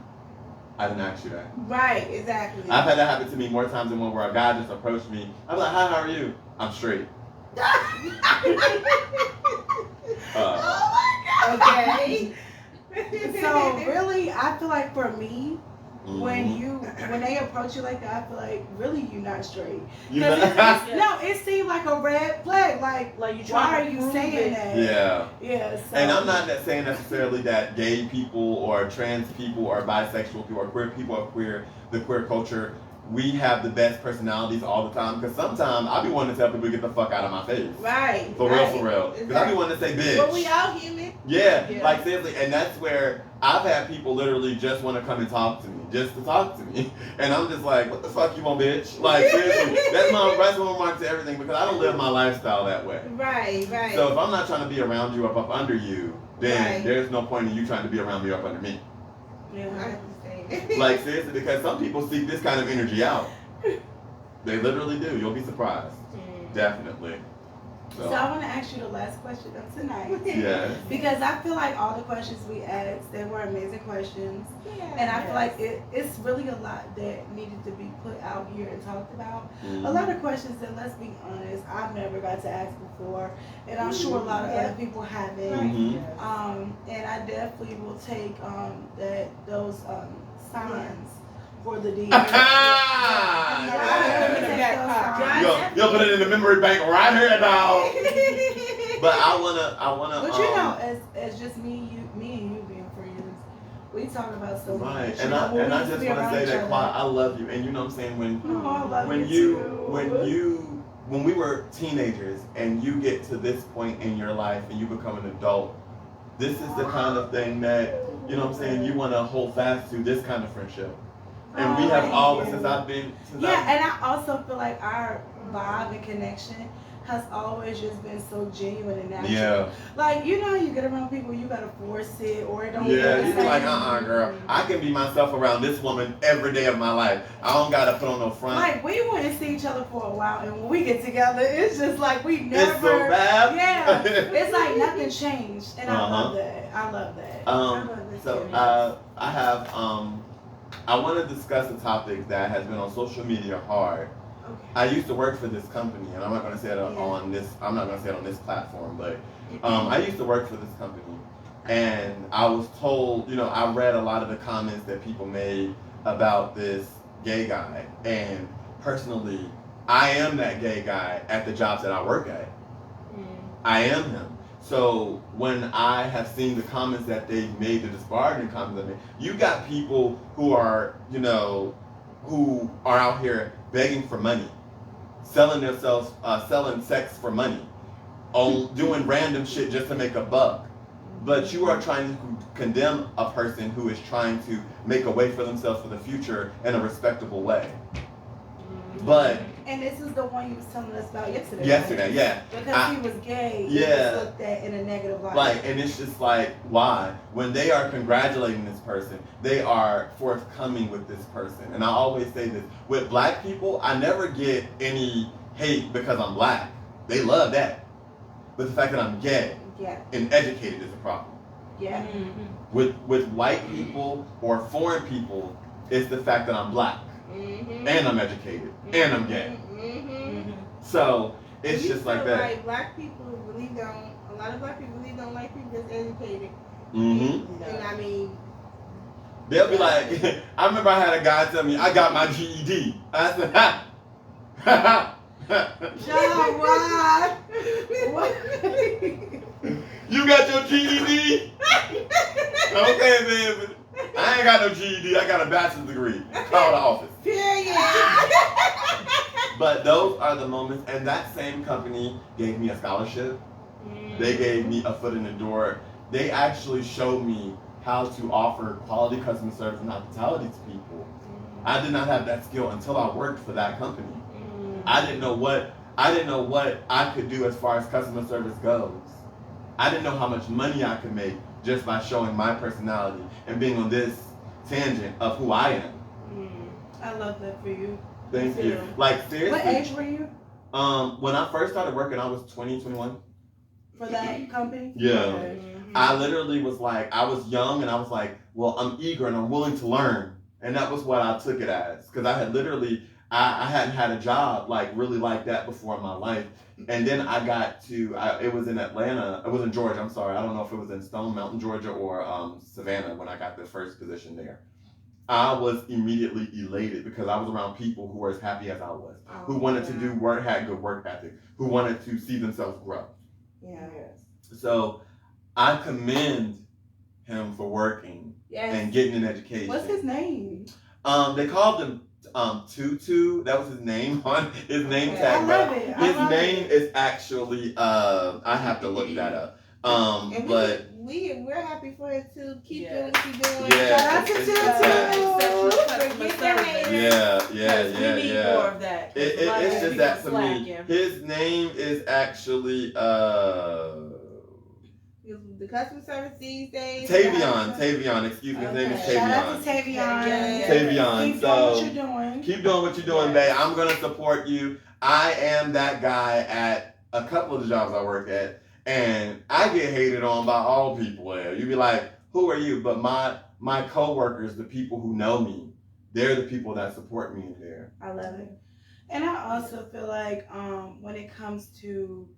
I didn't ask you that. Right, exactly. I've had that happen to me more times than one where a guy just approached me. I'm like, hi, how are you? I'm straight. Oh my God. Okay. So really, I feel like for me, when they approach you like that, I feel like really you're not straight. No, it seemed like a red flag. Like you why are you saying that? Yeah. So. And I'm not saying necessarily that gay people or trans people or bisexual people or queer people or the queer culture, we have the best personalities all the time. Because sometimes I be wanting to tell people to get the fuck out of my face. Right. For real. Because I be wanting to say bitch. But we all human. Yeah, like seriously. And that's where I've had people literally just want to come and talk to me. Just to talk to me. And I'm just like, what the fuck you want, bitch? Like, seriously. That's my remark to everything because I don't live my lifestyle that way. Right. So if I'm not trying to be around you or up under you, then there's no point in you trying to be around me or up under me. Yeah, I understand. Like, seriously, because some people seek this kind of energy out. They literally do. You'll be surprised. Definitely. So I want to ask you the last question of tonight. Yes. Because I feel like all the questions we asked, they were amazing questions. And I feel like it's really a lot that needed to be put out here and talked about. A lot of questions that, let's be honest, I've never got to ask before. And I'm sure a lot of other people haven't. And I definitely will take those signs for the DM. You'll put it in the memory bank right here, dog. But I wanna. But you know, as just me and you being friends, we talking about so much. Right, and I just want to say that, Quad, I love you, and you know what I'm saying, when we were teenagers and you get to this point in your life and you become an adult, this is the kind of thing that, you know what I'm saying, you want to hold fast to, this kind of friendship. And we have always, and I also feel like our vibe and connection has always just been so genuine and natural. Yeah. Like, you know, you get around people, you gotta force it, or it don't. Yeah, you be like, girl, I can be myself around this woman every day of my life. I don't gotta put on no front. Like, we wouldn't see each other for a while, and when we get together, it's just like we never. It's so bad. Yeah, it's like nothing changed, and I love that. I love that. I have I want to discuss a topic that has been on social media hard. Okay. I used to work for this company, and I'm not going to say it on this. I'm not going to say it on this platform, but I used to work for this company, and I was told, you know, I read a lot of the comments that people made about this gay guy, and personally, I am that gay guy at the jobs that I work at. I am him. So when I have seen the comments that they made, the disparaging comments that they made, you got people who are, you know, who are out here begging for money, selling themselves, selling sex for money, doing random shit just to make a buck. But you are trying to condemn a person who is trying to make a way for themselves for the future in a respectable way. But and this is the one you was telling us about yesterday. Yesterday, right? Yeah. Because he was gay. Yeah. He was looked at in a negative light. Like, and it's just like, why? When they are congratulating this person, they are forthcoming with this person. And I always say this, with black people, I never get any hate because I'm black. They love that. But the fact that I'm gay and educated is a problem. Yeah. Mm-hmm. With white people or foreign people, it's the fact that I'm black. Mm-hmm. And I'm educated, and I'm gay. Mm-hmm. So it's just like that. Like black people really don't. A lot of black people really don't like people that's educated. Mm-hmm. And I mean, they'll be like, I remember I had a guy tell me, I got my GED. I said, ha, ha, ha. John, why? You got your GED? Okay, then. I ain't got no GED. I got a bachelor's degree. Call the office. Period. But those are the moments, and that same company gave me a scholarship. They gave me a foot in the door. They actually showed me how to offer quality customer service and hospitality to people. I did not have that skill until I worked for that company. I didn't know what I could do as far as customer service goes. I didn't know how much money I could make just by showing my personality and being on this tangent of who I am. I love that for you. Thank you. Like, seriously. What age were you? When I first started working, I was 20, 21. For that company? Yeah. Mm-hmm. I literally was like, I was young and I was like, well, I'm eager and I'm willing to learn. And that was what I took it as. Because I had literally, I hadn't had a job like really like that before in my life. And then I got to, it was in Atlanta, it was in Georgia, I'm sorry. I don't know if it was in Stone Mountain, Georgia or Savannah when I got the first position there. I was immediately elated because I was around people who were as happy as I was, who wanted to do work, had good work ethic, who wanted to see themselves grow. Yeah. So I commend him for working and getting an education. What's his name? They called him Tutu. That was his name on his name tag. I love it. His name is actually I have to look that up. But we're happy for him to keep doing what he's doing. Yeah, shout out to Tutu. Yeah. We need more of that. It's just that for me. His name is actually the customer service these days. Tavion, excuse me, his name is Tavion. Shout out to Tavion. Tavion. Keep doing what you're doing. Keep doing what you're doing, babe. I'm gonna support you. I am that guy at a couple of the jobs I work at, and I get hated on by all people there. You be like, who are you? But my coworkers, the people who know me, they're the people that support me in there. I love it. And I also feel like when it comes to,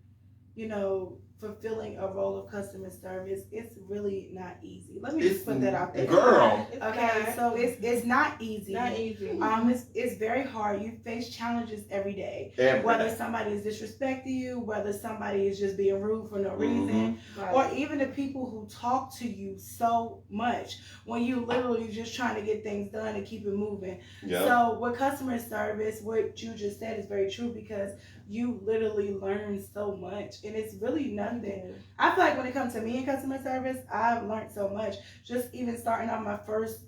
you know, fulfilling a role of customer service, it's really not easy. Let me just put that out there. Girl. Okay, so it's not easy. Not easy. It's very hard. You face challenges every day. Every whether day. somebody is disrespecting you, whether somebody is just being rude for no reason, or even the people who talk to you so much when you literally just trying to get things done and keep it moving. Yep. So with customer service, what you just said is very true, because you literally learn so much, and it's really nothing. I feel like when it comes to me in customer service, I've learned so much. Just even starting off my first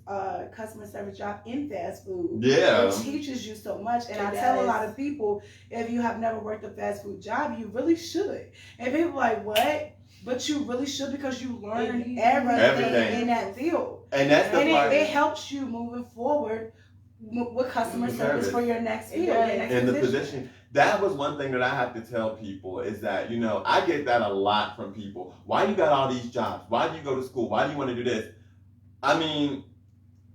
customer service job in fast food, it teaches you so much. And I tell a lot of people, if you have never worked a fast food job, you really should. And people are like, what? But you really should, because you learn everything in that field. And that's the part. It helps you moving forward with customer service for your next field. In the position. That was one thing that I have to tell people is that, you know, I get that a lot from people. Why you got all these jobs? Why do you go to school? Why do you want to do this? I mean,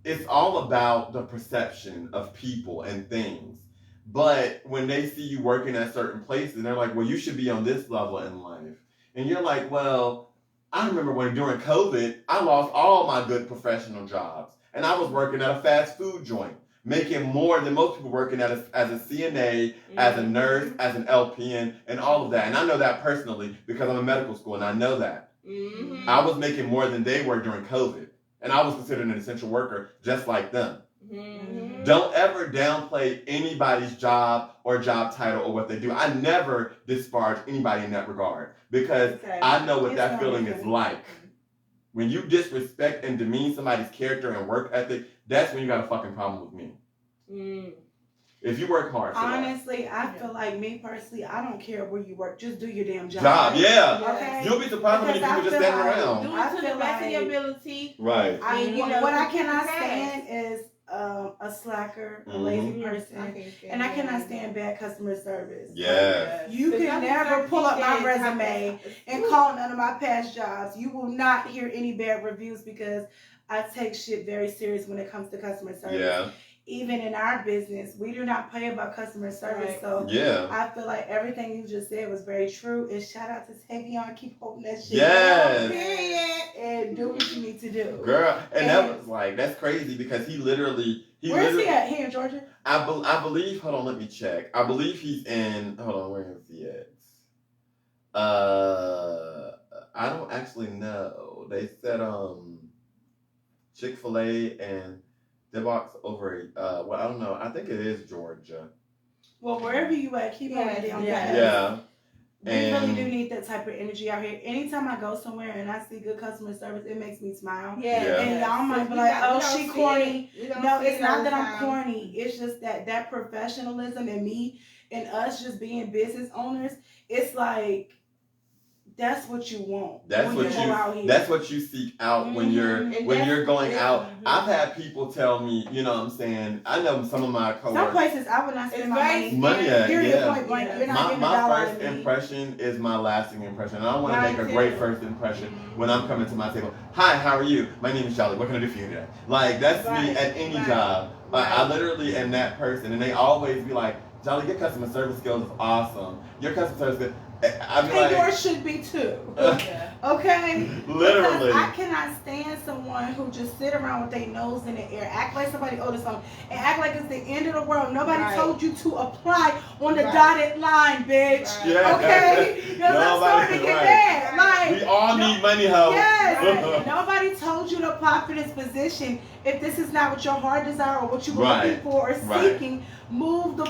it's all about the perception of people and things. But when they see you working at certain places, they're like, well, you should be on this level in life. And you're like, well, I remember when during COVID, I lost all my good professional jobs. And I was working at a fast food joint, making more than most people working as a CNA, as a nurse, as an LPN, and all of that. And I know that personally because I'm in medical school, and I know that. I was making more than they were during COVID. And I was considered an essential worker just like them. Don't ever downplay anybody's job or job title or what they do. I never disparage anybody in that regard, because I know what that feeling is like. When you disrespect and demean somebody's character and work ethic, that's when you got a fucking problem with me. If you work hard. Honestly, I feel like, me personally, I don't care where you work. Just do your damn job. Okay. You'll be surprised how many people just standing around. Do it to the best of your ability. Right. What I cannot stand is a slacker, a lazy person, and I cannot stand bad customer service. You can never pull up my resume and call none of my past jobs. You will not hear any bad reviews, because I take shit very serious when it comes to customer service. Even in our business, we do not play about customer service. So I feel like everything you just said was very true. And shout out to Tavion, keep holding that shit down, period, and do what you need to do, girl. And that was like, that's crazy, because he literally. Where's he at? Here in Georgia? I believe. Hold on, let me check. I believe he's in. Hold on, where is he at? I don't actually know. They said Chick-fil-A and the box over. Well, I don't know. I think it is Georgia. Well, wherever you at, keep on it down. We really do need that type of energy out here. Anytime I go somewhere and I see good customer service, it makes me smile. And y'all might be like, oh, she corny. No, it's not that I'm corny. It's just that professionalism and me and us just being business owners, it's like, that's what you want. That's what you seek out when you're going out. I've had people tell me, you know what I'm saying, I know some of my coworkers. Some places I would not spend my money at. Point blank. You're not my first impression is my lasting impression. And I want to make a great first impression when I'm coming to my table. Hi, how are you? My name is Jahliek. What can I do for you today? Like, that's me at any job. I literally am that person. And they always be like, Jahliek, your customer service skills is awesome. Your customer service skills. And yours should be too. Okay? Literally. Because I cannot stand someone who just sit around with their nose in the air, act like somebody owed us something, and act like it's the end of the world. Nobody told you to apply on the dotted line, bitch. Okay? Because I'm starting to get mad. Like, we all need money, ho. Yes. Nobody told you to apply for this position. If this is not what your heart desire or what you were looking for or seeking, move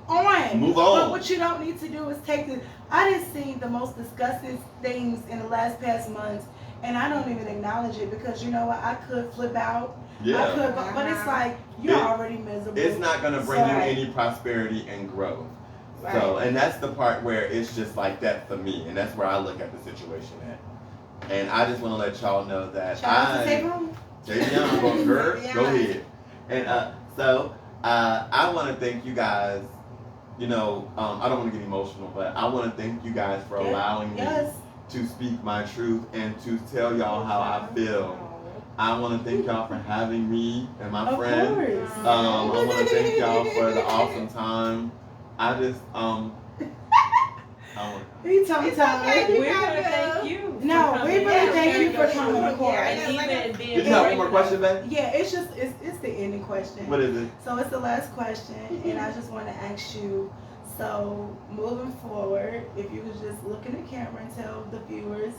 on. But what you don't need to do is take the. I done seen the most disgusting things in the past months, and I don't even acknowledge it, because you know what? I could flip out. I could, but it's like, you're already miserable. It's not gonna bring you any prosperity and growth. So, and that's the part where it's just like that for me, and that's where I look at the situation at. And I just want to let y'all know that go ahead. And so I want to thank you guys. You know, I don't want to get emotional, but I want to thank you guys for allowing me to speak my truth and to tell y'all how I feel. I want to thank y'all for having me and my friend. I want to thank y'all for the awesome time. I just, He tongue-tied. We're gonna thank you. No, we really thank you for coming on course. Did you have one more question, babe? Yeah, it's the ending question. What is it? So it's the last question, and I just want to ask you. So moving forward, if you could just look in the camera and tell the viewers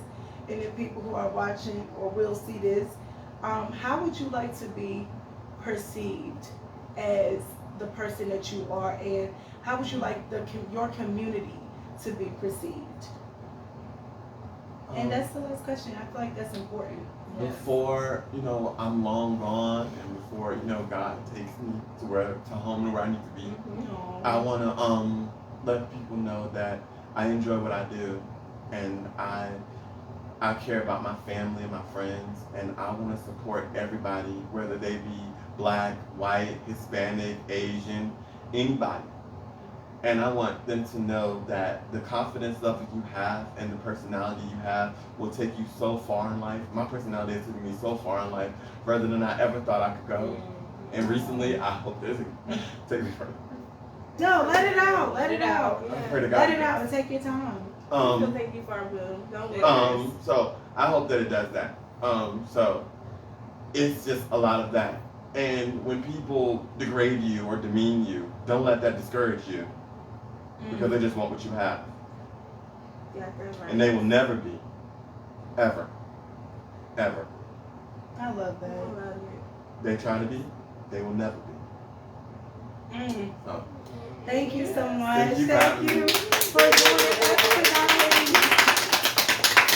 and the people who are watching or will see this, how would you like to be perceived as the person that you are, and how would you like your community to be perceived? And that's the last question. I feel like that's important. Before, I'm long gone, and before, God takes me to home where I need to be, I want to let people know that I enjoy what I do, and I care about my family and my friends, and I want to support everybody, whether they be black, white, Hispanic, Asian, anybody. And I want them to know that the confidence level you have and the personality you have will take you so far in life. My personality has taken me so far in life, further than I ever thought I could go. And recently, I hope this takes me further. No, let it out. Let it out. Let it out and take your time. Thank you for so I hope that it does that. So it's just a lot of that. And when people degrade you or demean you, don't let that discourage you. Because they just want what you have. Yeah, that's right. And they will never be. Ever. Ever. I love that. I love They try to be, they will never be. So. Thank you so much. Thank you for joining us tonight.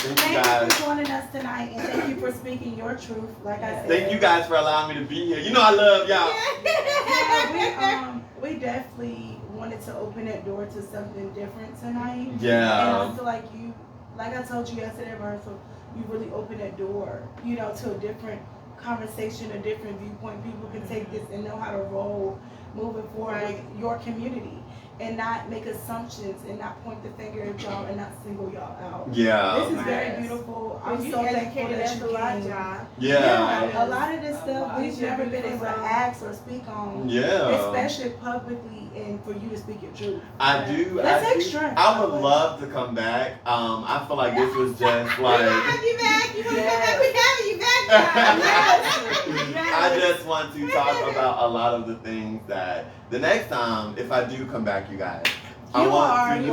Thank you for joining us tonight, and thank you for speaking your truth. Like I said. Thank you guys for allowing me to be here. You know I love y'all. Yeah, we definitely wanted to open that door to something different tonight. Yeah. And I feel like you, like I told you yesterday, rehearsal, you really opened that door, to a different conversation, a different viewpoint. People can take this and know how to roll moving forward with your community, and not make assumptions and not point the finger at y'all and not single y'all out. Yeah. This is very beautiful. I'm so thankful that you came. Yeah. A lot of this stuff we've never been able to ask or speak on. Yeah. Especially publicly, and for you to speak your truth. I do. Let's take strength. I would love to come back. I feel like this was just like. have you back. You want to come back? We having you back. I just want to talk about a lot of the things that the next time, if I do come back, you guys, I want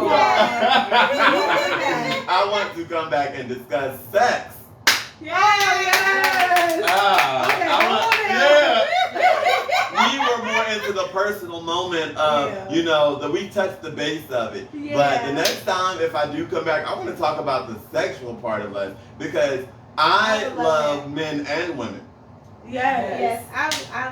to come back and discuss sex. Yes. We were more into the personal moment of, that we touched the base of it. Yeah. But the next time, if I do come back, I want to talk about the sexual part of us, because I love men and women. Yes. I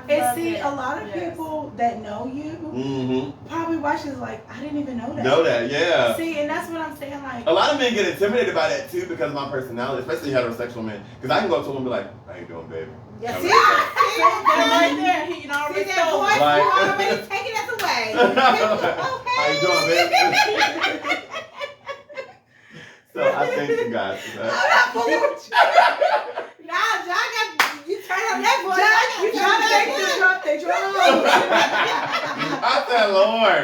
and see, a lot of people that know you probably watch this like, I didn't even know that. Yeah. See, and that's what I'm saying. Like, a lot of men get intimidated by that too because of my personality, especially heterosexual men. Because I can go up to them and be like, "How you doing, baby?" Yeah. See, right there, he already stole it. Like, you already taking us away. How you doing, baby? So I thank you guys for that. Nah, John got you turn up that boy. You trying to make them drop their drums. I said, Lord.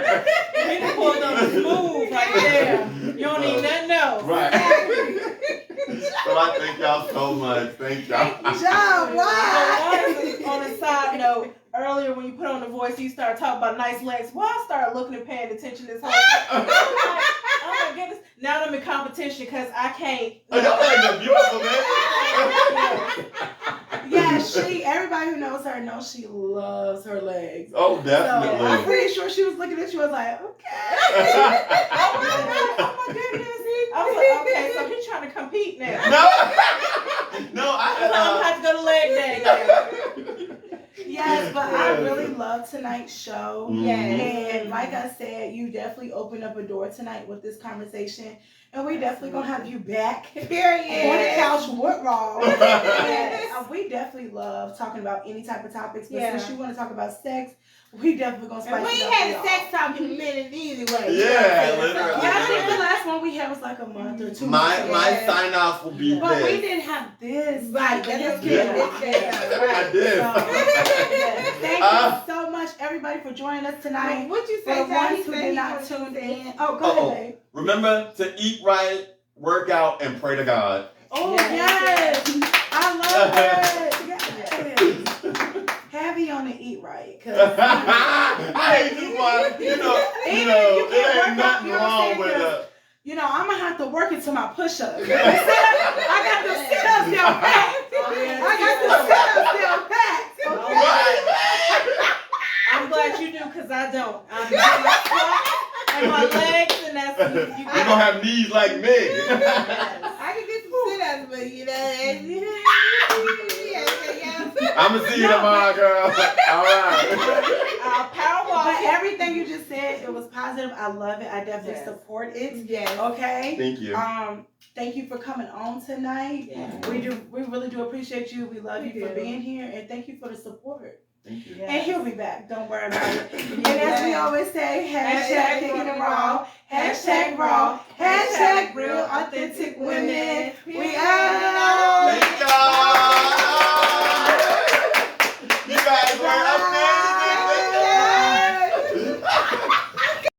He pulled up smooth right there. You don't need nothing else. Right. So I thank y'all so much. Thank y'all. John, why? On a side note, earlier when you put on the voice, you started talking about nice legs. Well, I started looking and paying attention this whole time. Oh my goodness. Now I'm in competition because I can't. Your legs are beautiful, man. Yeah, everybody who knows her knows she loves her legs. Oh, definitely. So I'm pretty sure she was looking at you and was like, okay. Oh my goodness. I was like, okay, so he's trying to compete now. No, I'm gonna have to go to leg day now. Yes, but I really love tonight's show. Yes. And like I said, you definitely opened up a door tonight with this conversation. And we definitely going to have you back. Period. On the couch with Raw. And we definitely love talking about any type of topics. But since you want to talk about sex, we definitely going to spice it up. We ain't had a sex talk in a minute anyway. Yeah, literally. Yeah, I think the last one we had was like a month or 2 My months. sign off will be but this. we didn't have this. Right. I did. Thank you so much. much, everybody, for joining us tonight. What you For say, the ones who did not tune in. Oh, go ahead, babe. Remember to eat right, work out, and pray to God. Oh, yes. I love that. Yes. Heavy on the eat right. Hey, this one, it ain't nothing wrong with it. You know, I'm going to have to work into my push-ups. I got the sit-ups down pat. I'm glad you do, because I don't. I'm doing my squat and my legs, and that's you You're going to have knees like me. I can get some sit-ups, but I'm going to see you tomorrow, girl. All right. Power walk. But everything you just said, it was positive. I love it. I definitely support it. Yes. Okay. Thank you. Thank you for coming on tonight. Yes. We really do appreciate you. We love you for being here, and thank you for the support. Thank you. Yes. And he'll be back. Don't worry about it. And as we always say, hashtag kicking it raw, hashtag raw, hashtag real authentic women.